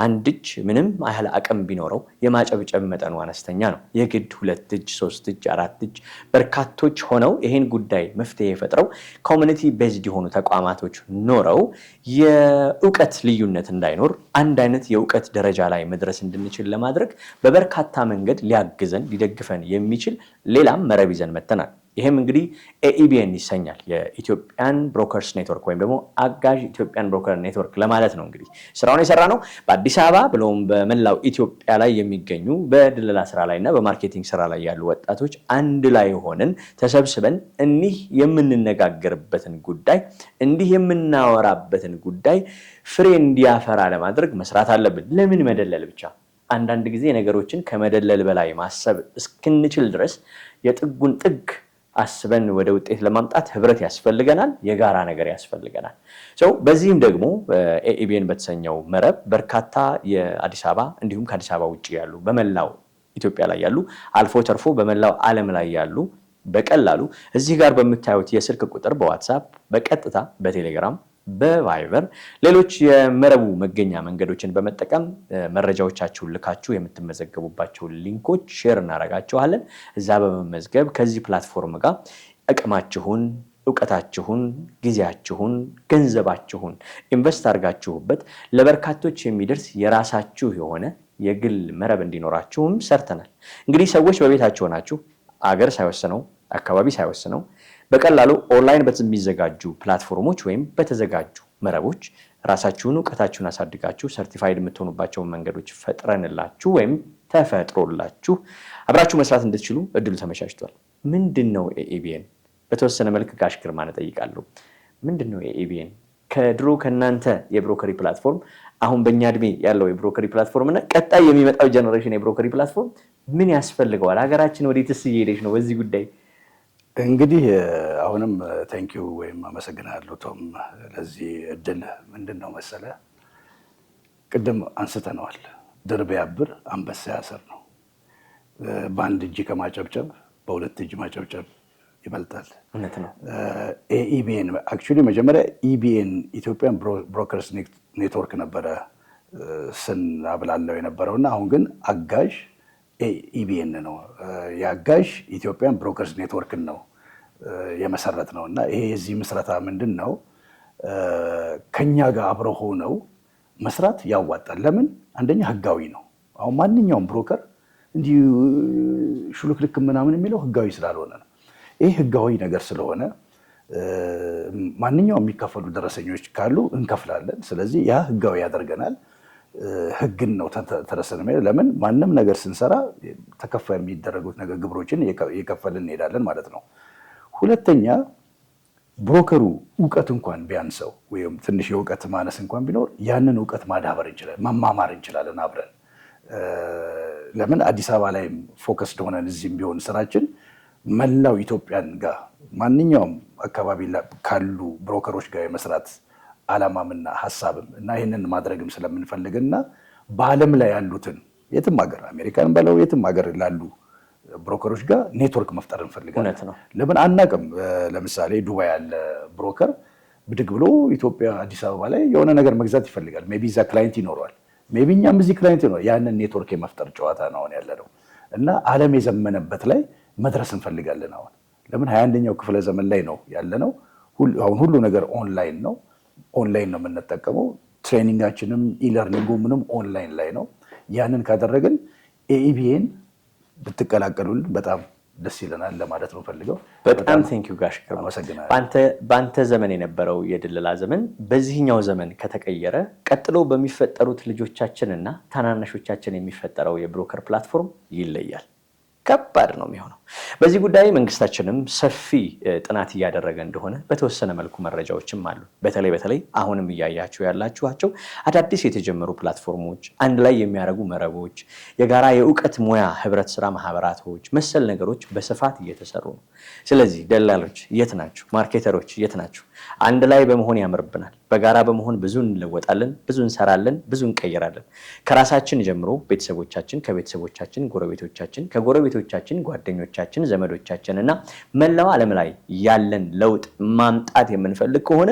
አንድ እጅ ምንም ያህል አቅም ቢኖረው የማጨብጨብ መጠኑ አነስተኛ ነው። የግድ 2 እጅ 3 እጅ 4 እጅ በርካቶች ሆነው ይህን ጉዳይ መፍትሄ ፈጥረው ኮሚኒቲ ቤዝድ የሆኑ ተቋማቶች ኖረው የእውቀት ልዩነት እንዳይኖር አንድ አይነት የእውቀት ደረጃ ላይ መድረስ እንድንችል ለማድረግ በበርካታ መንገድ ሊያግዘን ሊደግፈን የሚችል ሌላም መረብ ይዘን መተናል። ይሄም እንግዲህ ኤኢቢኤን ይሰኛል። የኢትዮጵያን ብሮከርስ ኔትወርክ ወይም ደግሞ አጋዥ ኢትዮጵያን ብሮከር ኔትወርክ ለማለት ነው። እንግዲህ ስራውን የሰራ ነው በአዲስ አበባ ብለውም በመላው ኢትዮጵያ ላይ የሚገኙ በድለላ ስራ ላይ እና በማርኬቲንግ ስራ ላይ ያሉ ወጣቶች አንድ ላይ ሆነን ተሰብስበን እኒህ የምንነጋገርበትን ጉዳይ እንዲህ የምናወራበትን ጉዳይ ፍሬ እንዲያፈራ ለማድረግ መስራት አለብን። ለምን መደለል ብቻ? አንዳንድ ጊዜ ነገሮችን ከመደለል በላይ ማሰብ እስክንችል ድረስ የጥጉን ጥግ አስበን ወደ ውጤት ለማምጣት ህብረት ያስፈልገናል፣ የጋራ ነገር ያስፈልገናል። በዚህም ደግሞ ኤኢቢኤን በተሰኘው መረብ በርካታ የአዲስ አበባ እንዲሁም ከአዲስ አበባ ውጭ ያሉ በመላው ኢትዮጵያ ላይ ያሉ አልፎ ተርፎ በመላው ዓለም ላይ ያሉ በቀላሉ እዚህ ጋር በምታዩት የስልክ ቁጥር በዋትሳፕ በቀጥታ በቴሌግራም በቫይበር ሌሎች የመረቡ መገኛ መንገዶችን በመጠቀም መረጃዎቻችሁን ልካችሁ የምትመዘገቡባቸው ሊንኮች ሼር እናደርጋችኋለን። እዛ በመመዝገብ ከዚህ ፕላትፎርም ጋር አቅማችሁን፣ እውቀታችሁን፣ ጊዜያችሁን፣ ገንዘባችሁን ኢንቨስት አድርጋችሁበት ለበርካቶች የሚደርስ የራሳችሁ የሆነ የግል መረብ እንዲኖራችሁም ሰርተናል። እንግዲህ ሰዎች በቤታቸው ናችሁ፣ አገር ሳይወስነው አካባቢ ሳይወስነው በቀላሉ ኦንላይን በሚዘጋጁ ፕላትፎርሞች ወይም በተዘጋጁ መረቦች ራሳችሁን እውቀታችሁን አሳድጋችሁ ሰርቲፋይድ የምትሆኑባቸውን መንገዶች ፈጥረንላችሁ ወይም ተፈጥሮላችሁ አብራችሁ መስራት እንድትችሉ እድሉ ተመቻችቷል። ምንድነው ኤኢቢኤን? በተወሰነ መልክ ጋሽ ግርማን እጠይቃለሁ። ምንድነው ኤኢቢኤን? ከድሮ ከናንተ የብሮከሪ ፕላትፎርም አሁን በእኛ እድሜ ያለው የብሮከሪ ፕላትፎርም እና ቀጣይ የሚመጣው ጀነሬሽን የብሮከሪ ፕላትፎርም ምን ያስፈልገዋል? ሀገራችን ወዴትስ እየሄደች ነው? በዚህ ጉዳይ እንግዲህ አሁንም ቴንኪው ወይም አመሰግናለሁ ቶም ለዚህ እድል። ምንድን ነው መሰለ ቅድም አንስተነዋል፣ ድር ቢያብር አንበሳ ያስር ነው። በአንድ እጅ ከማጨብጨብ በሁለት እጅ ማጨብጨብ ይበልጣል። እውነት ነው። ኤኢቢኤን አክቹዋሊ መጀመሪያ ኢቢኤን ኢትዮጵያን ብሮከርስ ኔትወርክ ነበረ ስናብላለው የነበረውና አሁን ግን አጋዥ ኢቢኤን ነው። የአጋዥ ኢትዮጵያን ብሮከርስ ኔትወርክን ነው የመሰረት ነው እና ይሄ የዚህ ምስረታ ምንድን ነው? ከኛ ጋር አብረው ሆነው መስራት ያዋጣል። ለምን? አንደኛ ህጋዊ ነው። አሁን ማንኛውም ብሮከር እንዲህ ሹልክልክ ምናምን የሚለው ህጋዊ ስላልሆነ ነው። ይሄ ህጋዊ ነገር ስለሆነ ማንኛውም የሚከፈሉ ደረሰኞች ካሉ እንከፍላለን። ስለዚህ ያ ህጋዊ ያደርገናል። ህግን ነው ተረሰነ። ለምን ማንም ነገር ስንሰራ ተከፋይ የሚደረጉት ነገር ግብሮችን እየከፈልን እንሄዳለን ማለት ነው። ሁለተኛ ብሮከሩ እውቀት እንኳን ቢያንሰው ወይም ትንሽ የእውቀት ማነስ እንኳን ቢኖር ያንን እውቀት ማዳበር እንችላለን፣ መማማር እንችላለን አብረን። ለምን አዲስ አበባ ላይም ፎከስድ ሆነን እዚህም ቢሆን ስራችን መላው ኢትዮጵያን ጋር ማንኛውም አካባቢ ካሉ ብሮከሮች ጋር የመስራት አላማምና ሀሳብም እና ይህንን ማድረግም ስለምንፈልግና በዓለም ላይ ያሉትን የትም ሀገር አሜሪካን በለው የትም ሀገር ላሉ ብሮከሮች ጋር ኔትወርክ መፍጠር እንፈልጋለን። ለምን አናውቅም። ለምሳሌ ዱባይ ያለ ብሮከር ብድግ ብሎ ኢትዮጵያ አዲስ አበባ ላይ የሆነ ነገር መግዛት ይፈልጋል። ሜይ ቢ እዛ ክላይንት ይኖረዋል፣ ሜይ ቢ እኛም እዚህ ክላይንት ይኖረዋል። ያንን ኔትወርክ የመፍጠር ጨዋታ ነው አሁን ያለነው እና ዓለም የዘመነበት ላይ መድረስ እንፈልጋለን። አሁን ለምን 21ኛው ክፍለ ዘመን ላይ ነው ያለነው። አሁን ሁሉ ነገር ኦንላይን ነው የምንጠቀመው። ትሬኒንጋችንም ኢለርኒንጉ ምንም ኦንላይን ላይ ነው። ያንን ካደረግን ኤኢቢኤን ብትቀላቀሉልን በጣም ደስ ይለናል ለማለት ነው ፈልገው። በጣም ቴንኪው ጋሽ ግርማ። በአንተ ዘመን የነበረው የድለላ ዘመን በዚህኛው ዘመን ከተቀየረ ቀጥሎ በሚፈጠሩት ልጆቻችንና ታናናሾቻችን የሚፈጠረው የብሮከር ፕላትፎርም ይለያል። ከባድ ነው የሚሆነው። በዚህ ጉዳይ መንግስታችንም ሰፊ ጥናት እያደረገ እንደሆነ በተወሰነ መልኩ መረጃዎችም አሉ። በተለይ አሁንም እያያችሁ ያላችኋቸው አዳዲስ የተጀመሩ ፕላትፎርሞች፣ አንድ ላይ የሚያደርጉ መረቦች፣ የጋራ የእውቀት ሙያ ህብረት ስራ ማህበራቶች መሰል ነገሮች በስፋት እየተሰሩ ነው። ስለዚህ ደላሎች የት ናችሁ? ማርኬተሮች የት ናችሁ? አንድ ላይ በመሆን ያምርብናል። በጋራ በመሆን ብዙ እንለወጣለን፣ ብዙ እንሰራለን፣ ብዙ እንቀይራለን። ከራሳችን ጀምሮ ቤተሰቦቻችን፣ ከቤተሰቦቻችን ጎረቤቶቻችን፣ ከጎረቤቶቻችን ጓደኞቻችን፣ ዘመዶቻችን እና መላው ዓለም ላይ ያለን ለውጥ ማምጣት የምንፈልግ ከሆነ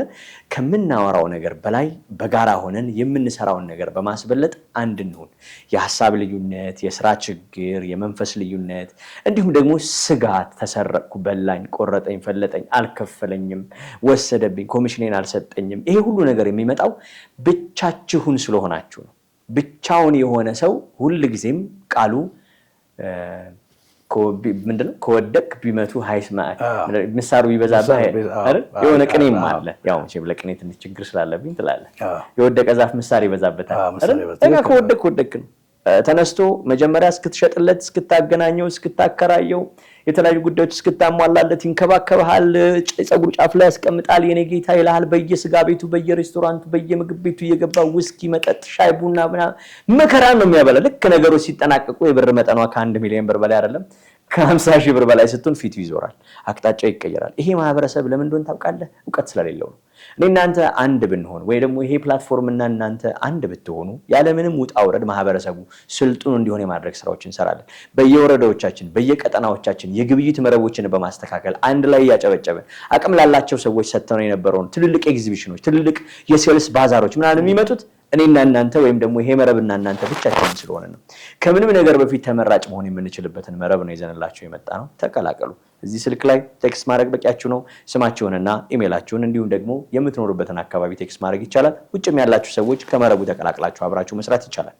ከምናወራው ነገር በላይ በጋራ ሆነን የምንሰራውን ነገር በማስበለጥ አንድ እንሁን። የሀሳብ ልዩነት፣ የስራ ችግር፣ የመንፈስ ልዩነት እንዲሁም ደግሞ ስጋት፣ ተሰረቅኩ፣ በላኝ፣ ቆረጠኝ፣ ፈለጠኝ፣ አልከፈለኝም፣ ወሰደብኝ፣ ኮሚሽኔን አልሰጠኝም፣ ይሄ ሁሉ ነገር የሚመጣው ብቻችሁን ስለሆናችሁ ነው። ብቻውን የሆነ ሰው ሁልጊዜም ቃሉ ምንድነው? ከወደቅ ቢመቱ ሀይስማ ምሳሩ ይበዛብህ አይደል? የሆነ ቅኔም አለ። ያው መቼም ለቅኔ ትንሽ ችግር ስላለብኝ ትላለህ። የወደቀ ዛፍ ምሳር ይበዛበታል አይደል? ከወደቅ ነው። ተነስቶ መጀመሪያ እስክትሸጥለት፣ እስክታገናኘው፣ እስክታከራየው፣ የተለያዩ ጉዳዮች እስክታሟላለት ይንከባከብሃል። ፀጉር ጫፍ ላይ ያስቀምጣል። የኔ ጌታ ይልሃል። በየስጋ ቤቱ፣ በየሬስቶራንቱ፣ በየምግብ ቤቱ እየገባ ውስኪ፣ መጠጥ፣ ሻይ፣ ቡና ምናምን መከራን ነው የሚያበላ። ልክ ነገሮች ሲጠናቀቁ የብር መጠኗ ከ1 ሚሊዮን ብር በላይ አይደለም ከ50 ሺህ ብር በላይ ስትሆን ፊቱ ይዞራል፣ አቅጣጫው ይቀየራል። ይሄ ማህበረሰብ ለምን እንደሆነ ታውቃለህ? እውቀት ስለሌለው ነው። እኔ እናንተ አንድ ብንሆን ወይ ደግሞ ይሄ ፕላትፎርም እና እናንተ አንድ ብትሆኑ ያለምንም ውጣ ውረድ ማህበረሰቡ ስልጡን እንዲሆን የማድረግ ስራዎች እንሰራለን። በየወረዳዎቻችን፣ በየቀጠናዎቻችን የግብይት መረቦችን በማስተካከል አንድ ላይ እያጨበጨበን አቅም ላላቸው ሰዎች ሰጥተነው የነበረውን ትልልቅ ኤግዚቢሽኖች፣ ትልልቅ የሴልስ ባዛሮች ምናምን የሚመጡት እኔና እናንተ ወይም ደግሞ ይሄ መረብና እናንተ ብቻችንን ስለሆነ ነው። ከምንም ነገር በፊት ተመራጭ መሆን የምንችልበትን መረብ ነው ይዘንላችሁ የመጣ ነው። ተቀላቀሉ። እዚህ ስልክ ላይ ቴክስት ማድረግ በቂያችሁ ነው። ስማችሁንና ኢሜይላችሁን እንዲሁም ደግሞ የምትኖሩበትን አካባቢ ቴክስት ማድረግ ይቻላል። ውጭም ያላችሁ ሰዎች ከመረቡ ተቀላቅላችሁ አብራችሁ መስራት ይቻላል።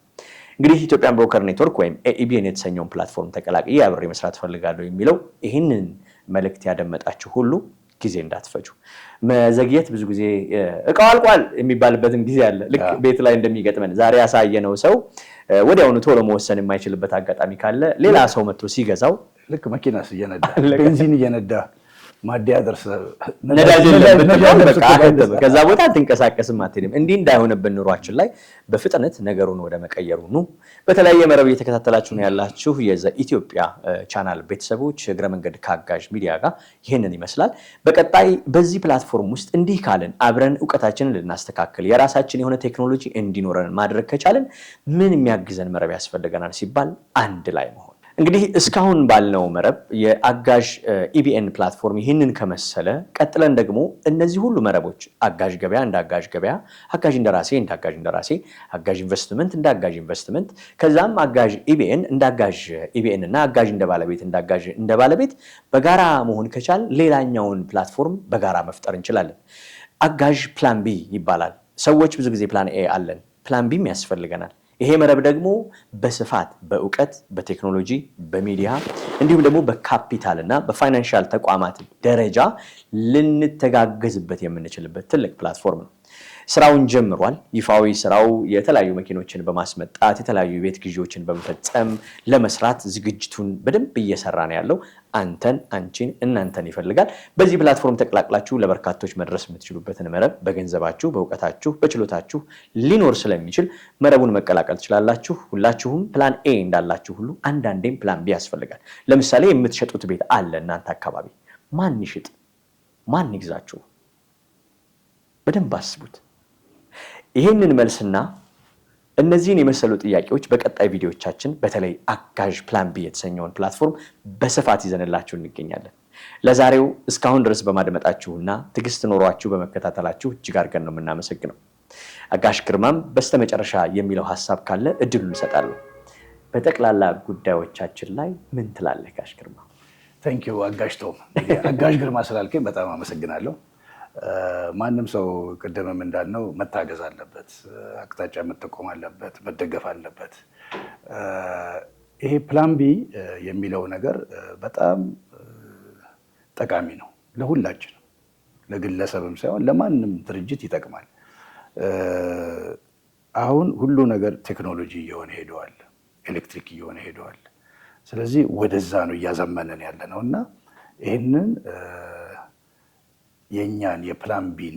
እንግዲህ ኢትዮጵያን ብሮከር ኔትወርክ ወይም ኤኢቢኤን የተሰኘውን ፕላትፎርም ተቀላቅዬ አብሬ መስራት ፈልጋለሁ የሚለው ይህንን መልእክት ያደመጣችሁ ሁሉ ጊዜ እንዳትፈጁ። መዘግየት ብዙ ጊዜ እቃው አልቋል የሚባልበትን ጊዜ አለ። ልክ ቤት ላይ እንደሚገጥመን ዛሬ ያሳየነው ሰው ወዲያውኑ ቶሎ መወሰን የማይችልበት አጋጣሚ ካለ ሌላ ሰው መጥቶ ሲገዛው ልክ መኪናስ እየነዳ ቤንዚን እየነዳ ማዲያ ደርሰ ነዳጅ ከዛ ቦታ አትንቀሳቀስም፣ አትሄድም። እንዲህ እንዳይሆንብን ኑሯችን ላይ በፍጥነት ነገሩን ወደ መቀየሩ ኑ። በተለያየ መረብ እየተከታተላችሁ ነው ያላችሁ የዘ ኢትዮጵያ ቻናል ቤተሰቦች እግረ መንገድ ከአጋዥ ሚዲያ ጋር ይህንን ይመስላል። በቀጣይ በዚህ ፕላትፎርም ውስጥ እንዲህ ካልን አብረን እውቀታችንን ልናስተካክል የራሳችን የሆነ ቴክኖሎጂ እንዲኖረን ማድረግ ከቻልን ምን የሚያግዘን መረብ ያስፈልገናል ሲባል አንድ ላይ መሆን። እንግዲህ እስካሁን ባልነው መረብ የአጋዥ ኢቢኤን ፕላትፎርም ይህንን ከመሰለ ቀጥለን ደግሞ እነዚህ ሁሉ መረቦች አጋዥ ገበያ እንደ አጋዥ ገበያ፣ አጋዥ እንደራሴ እንደ አጋዥ እንደራሴ፣ አጋዥ ኢንቨስትመንት እንደ አጋዥ ኢንቨስትመንት፣ ከዛም አጋዥ ኢቢኤን እንደ አጋዥ ኢቢኤን እና አጋዥ እንደ ባለቤት እንደ አጋዥ እንደ ባለቤት በጋራ መሆን ከቻል ሌላኛውን ፕላትፎርም በጋራ መፍጠር እንችላለን። አጋዥ ፕላን ቢ ይባላል። ሰዎች ብዙ ጊዜ ፕላን ኤ አለን፣ ፕላን ቢም ያስፈልገናል። ይሄ መረብ ደግሞ በስፋት በእውቀት፣ በቴክኖሎጂ፣ በሚዲያ እንዲሁም ደግሞ በካፒታል እና በፋይናንሻል ተቋማት ደረጃ ልንተጋገዝበት የምንችልበት ትልቅ ፕላትፎርም ነው። ስራውን ጀምሯል። ይፋዊ ስራው የተለያዩ መኪኖችን በማስመጣት የተለያዩ ቤት ግዢዎችን በመፈጸም ለመስራት ዝግጅቱን በደንብ እየሰራ ነው ያለው። አንተን፣ አንቺን፣ እናንተን ይፈልጋል። በዚህ ፕላትፎርም ተቀላቅላችሁ ለበርካቶች መድረስ የምትችሉበትን መረብ በገንዘባችሁ፣ በእውቀታችሁ፣ በችሎታችሁ ሊኖር ስለሚችል መረቡን መቀላቀል ትችላላችሁ። ሁላችሁም ፕላን ኤ እንዳላችሁ ሁሉ አንዳንዴም ፕላን ቢ ያስፈልጋል። ለምሳሌ የምትሸጡት ቤት አለ እናንተ አካባቢ። ማን ይሽጥ? ማን ይግዛችሁ? በደንብ አስቡት። ይህንን መልስና እነዚህን የመሰሉ ጥያቄዎች በቀጣይ ቪዲዮቻችን በተለይ አጋዥ ፕላን ቢ የተሰኘውን ፕላትፎርም በስፋት ይዘንላችሁ እንገኛለን። ለዛሬው እስካሁን ድረስ በማድመጣችሁና ትዕግስት ኖሯችሁ በመከታተላችሁ እጅግ አድርገን ነው የምናመሰግነው። አጋዥ ግርማም በስተመጨረሻ የሚለው ሀሳብ ካለ እድሉን እንሰጣለሁ። በጠቅላላ ጉዳዮቻችን ላይ ምን ትላለህ ጋሽ ግርማ? ታንኪዩ አጋዥ ቶም። አጋዥ ግርማ ስላልከኝ በጣም አመሰግናለሁ። ማንም ሰው ቅድምም እንዳልነው መታገዝ አለበት፣ አቅጣጫ መጠቆም አለበት፣ መደገፍ አለበት። ይሄ ፕላን ቢ የሚለው ነገር በጣም ጠቃሚ ነው ለሁላችን፣ ለግለሰብም ሳይሆን ለማንም ድርጅት ይጠቅማል። አሁን ሁሉ ነገር ቴክኖሎጂ እየሆነ ሄደዋል፣ ኤሌክትሪክ እየሆነ ሄደዋል። ስለዚህ ወደዛ ነው እያዘመነን ያለ ነው እና ይህንን የእኛን የፕላን ቢን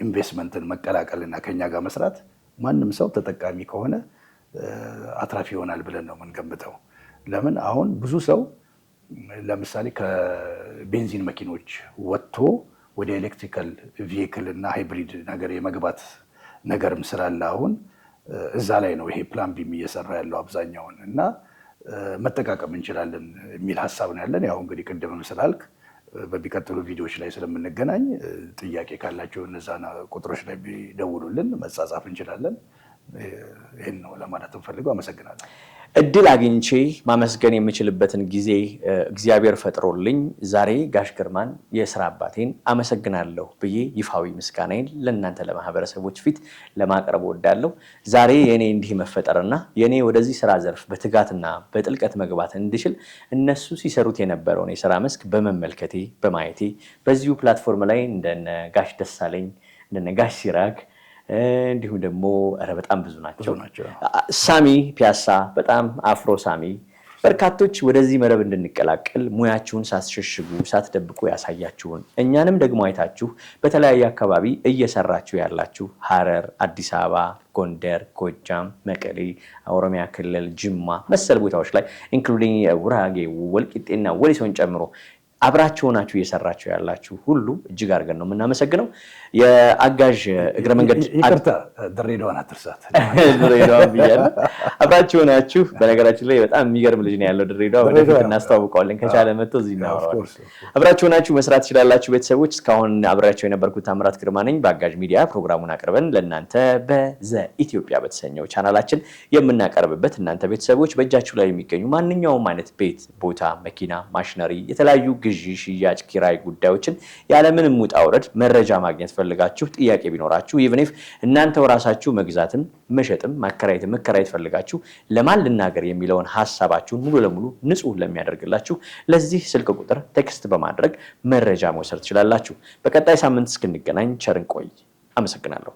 ኢንቨስትመንትን መቀላቀልና ከኛ ጋር መስራት ማንም ሰው ተጠቃሚ ከሆነ አትራፊ ይሆናል ብለን ነው የምንገምተው። ለምን አሁን ብዙ ሰው ለምሳሌ ከቤንዚን መኪኖች ወጥቶ ወደ ኤሌክትሪካል ቪሂክል እና ሃይብሪድ ነገር የመግባት ነገርም ስላለ አሁን እዛ ላይ ነው ይሄ ፕላን ቢም እየሰራ ያለው አብዛኛውን እና መጠቃቀም እንችላለን የሚል ሀሳብ ነው ያለን። ያው እንግዲህ ቅድምም ስላልክ በሚቀጥሉ ቪዲዮዎች ላይ ስለምንገናኝ ጥያቄ ካላቸው እነዛን ቁጥሮች ላይ ቢደውሉልን መጻጻፍ እንችላለን። ይህን ነው ለማለት እንፈልገው። አመሰግናለሁ። እድል አግኝቼ ማመስገን የምችልበትን ጊዜ እግዚአብሔር ፈጥሮልኝ ዛሬ ጋሽ ግርማን የስራ አባቴን አመሰግናለሁ ብዬ ይፋዊ ምስጋናዬን ለእናንተ ለማህበረሰቦች ፊት ለማቅረብ ወዳለሁ። ዛሬ የኔ እንዲህ መፈጠርና የኔ ወደዚህ ስራ ዘርፍ በትጋትና በጥልቀት መግባት እንድችል እነሱ ሲሰሩት የነበረውን የስራ መስክ በመመልከቴ በማየቴ በዚሁ ፕላትፎርም ላይ እንደነ ጋሽ ደሳለኝ እንደነ ጋሽ ሲራክ እንዲሁም ደግሞ በጣም ብዙ ናቸው። ሳሚ ፒያሳ፣ በጣም አፍሮ ሳሚ፣ በርካቶች ወደዚህ መረብ እንድንቀላቀል ሙያችሁን ሳትሸሽጉ ሳትደብቁ ያሳያችሁን እኛንም ደግሞ አይታችሁ በተለያየ አካባቢ እየሰራችሁ ያላችሁ ሐረር፣ አዲስ አበባ፣ ጎንደር፣ ጎጃም፣ መቀሌ፣ ኦሮሚያ ክልል፣ ጅማ መሰል ቦታዎች ላይ ኢንክሉዲንግ ጉራጌ፣ ወልቂጤና ወሊሶን ጨምሮ አብራችሁ ሆናችሁ እየሰራችሁ ያላችሁ ሁሉ እጅግ አድርገን ነው የምናመሰግነው። የአጋዥ እግረ መንገድ ይቅርታ፣ ድሬዳዋን አትርሳት። ድሬዳዋ ብያለሁ። አብራችሁ ሆናችሁ በነገራችን ላይ በጣም የሚገርም ልጅ ነው ያለው ድሬዳዋ። ወደፊት እናስተዋውቀዋለን፣ ከቻለ መጥቶ እዚህ እናወራዋለን። አብራችሁ ሆናችሁ መስራት ትችላላችሁ። ቤተሰቦች፣ እስካሁን አብራችሁ የነበርኩት ታምራት ግርማ ነኝ። በአጋዥ ሚዲያ ፕሮግራሙን አቅርበን ለእናንተ በዘ ኢትዮጵያ በተሰኘው ቻናላችን የምናቀርብበት እናንተ ቤተሰቦች በእጃችሁ ላይ የሚገኙ ማንኛውም አይነት ቤት፣ ቦታ፣ መኪና፣ ማሽነሪ፣ የተለያዩ ግዢ፣ ሽያጭ፣ ኪራይ ጉዳዮችን ያለምንም ውጣ ውረድ መረጃ ማግኘት ፈልጋችሁ ጥያቄ ቢኖራችሁ ኢቭን ኢፍ እናንተው ራሳችሁ መግዛትም መሸጥም ማከራየትም መከራየት ፈልጋችሁ ለማን ልናገር የሚለውን ሀሳባችሁን ሙሉ ለሙሉ ንጹህ ለሚያደርግላችሁ ለዚህ ስልክ ቁጥር ቴክስት በማድረግ መረጃ መውሰድ ትችላላችሁ። በቀጣይ ሳምንት እስክንገናኝ ቸር እንቆይ። አመሰግናለሁ።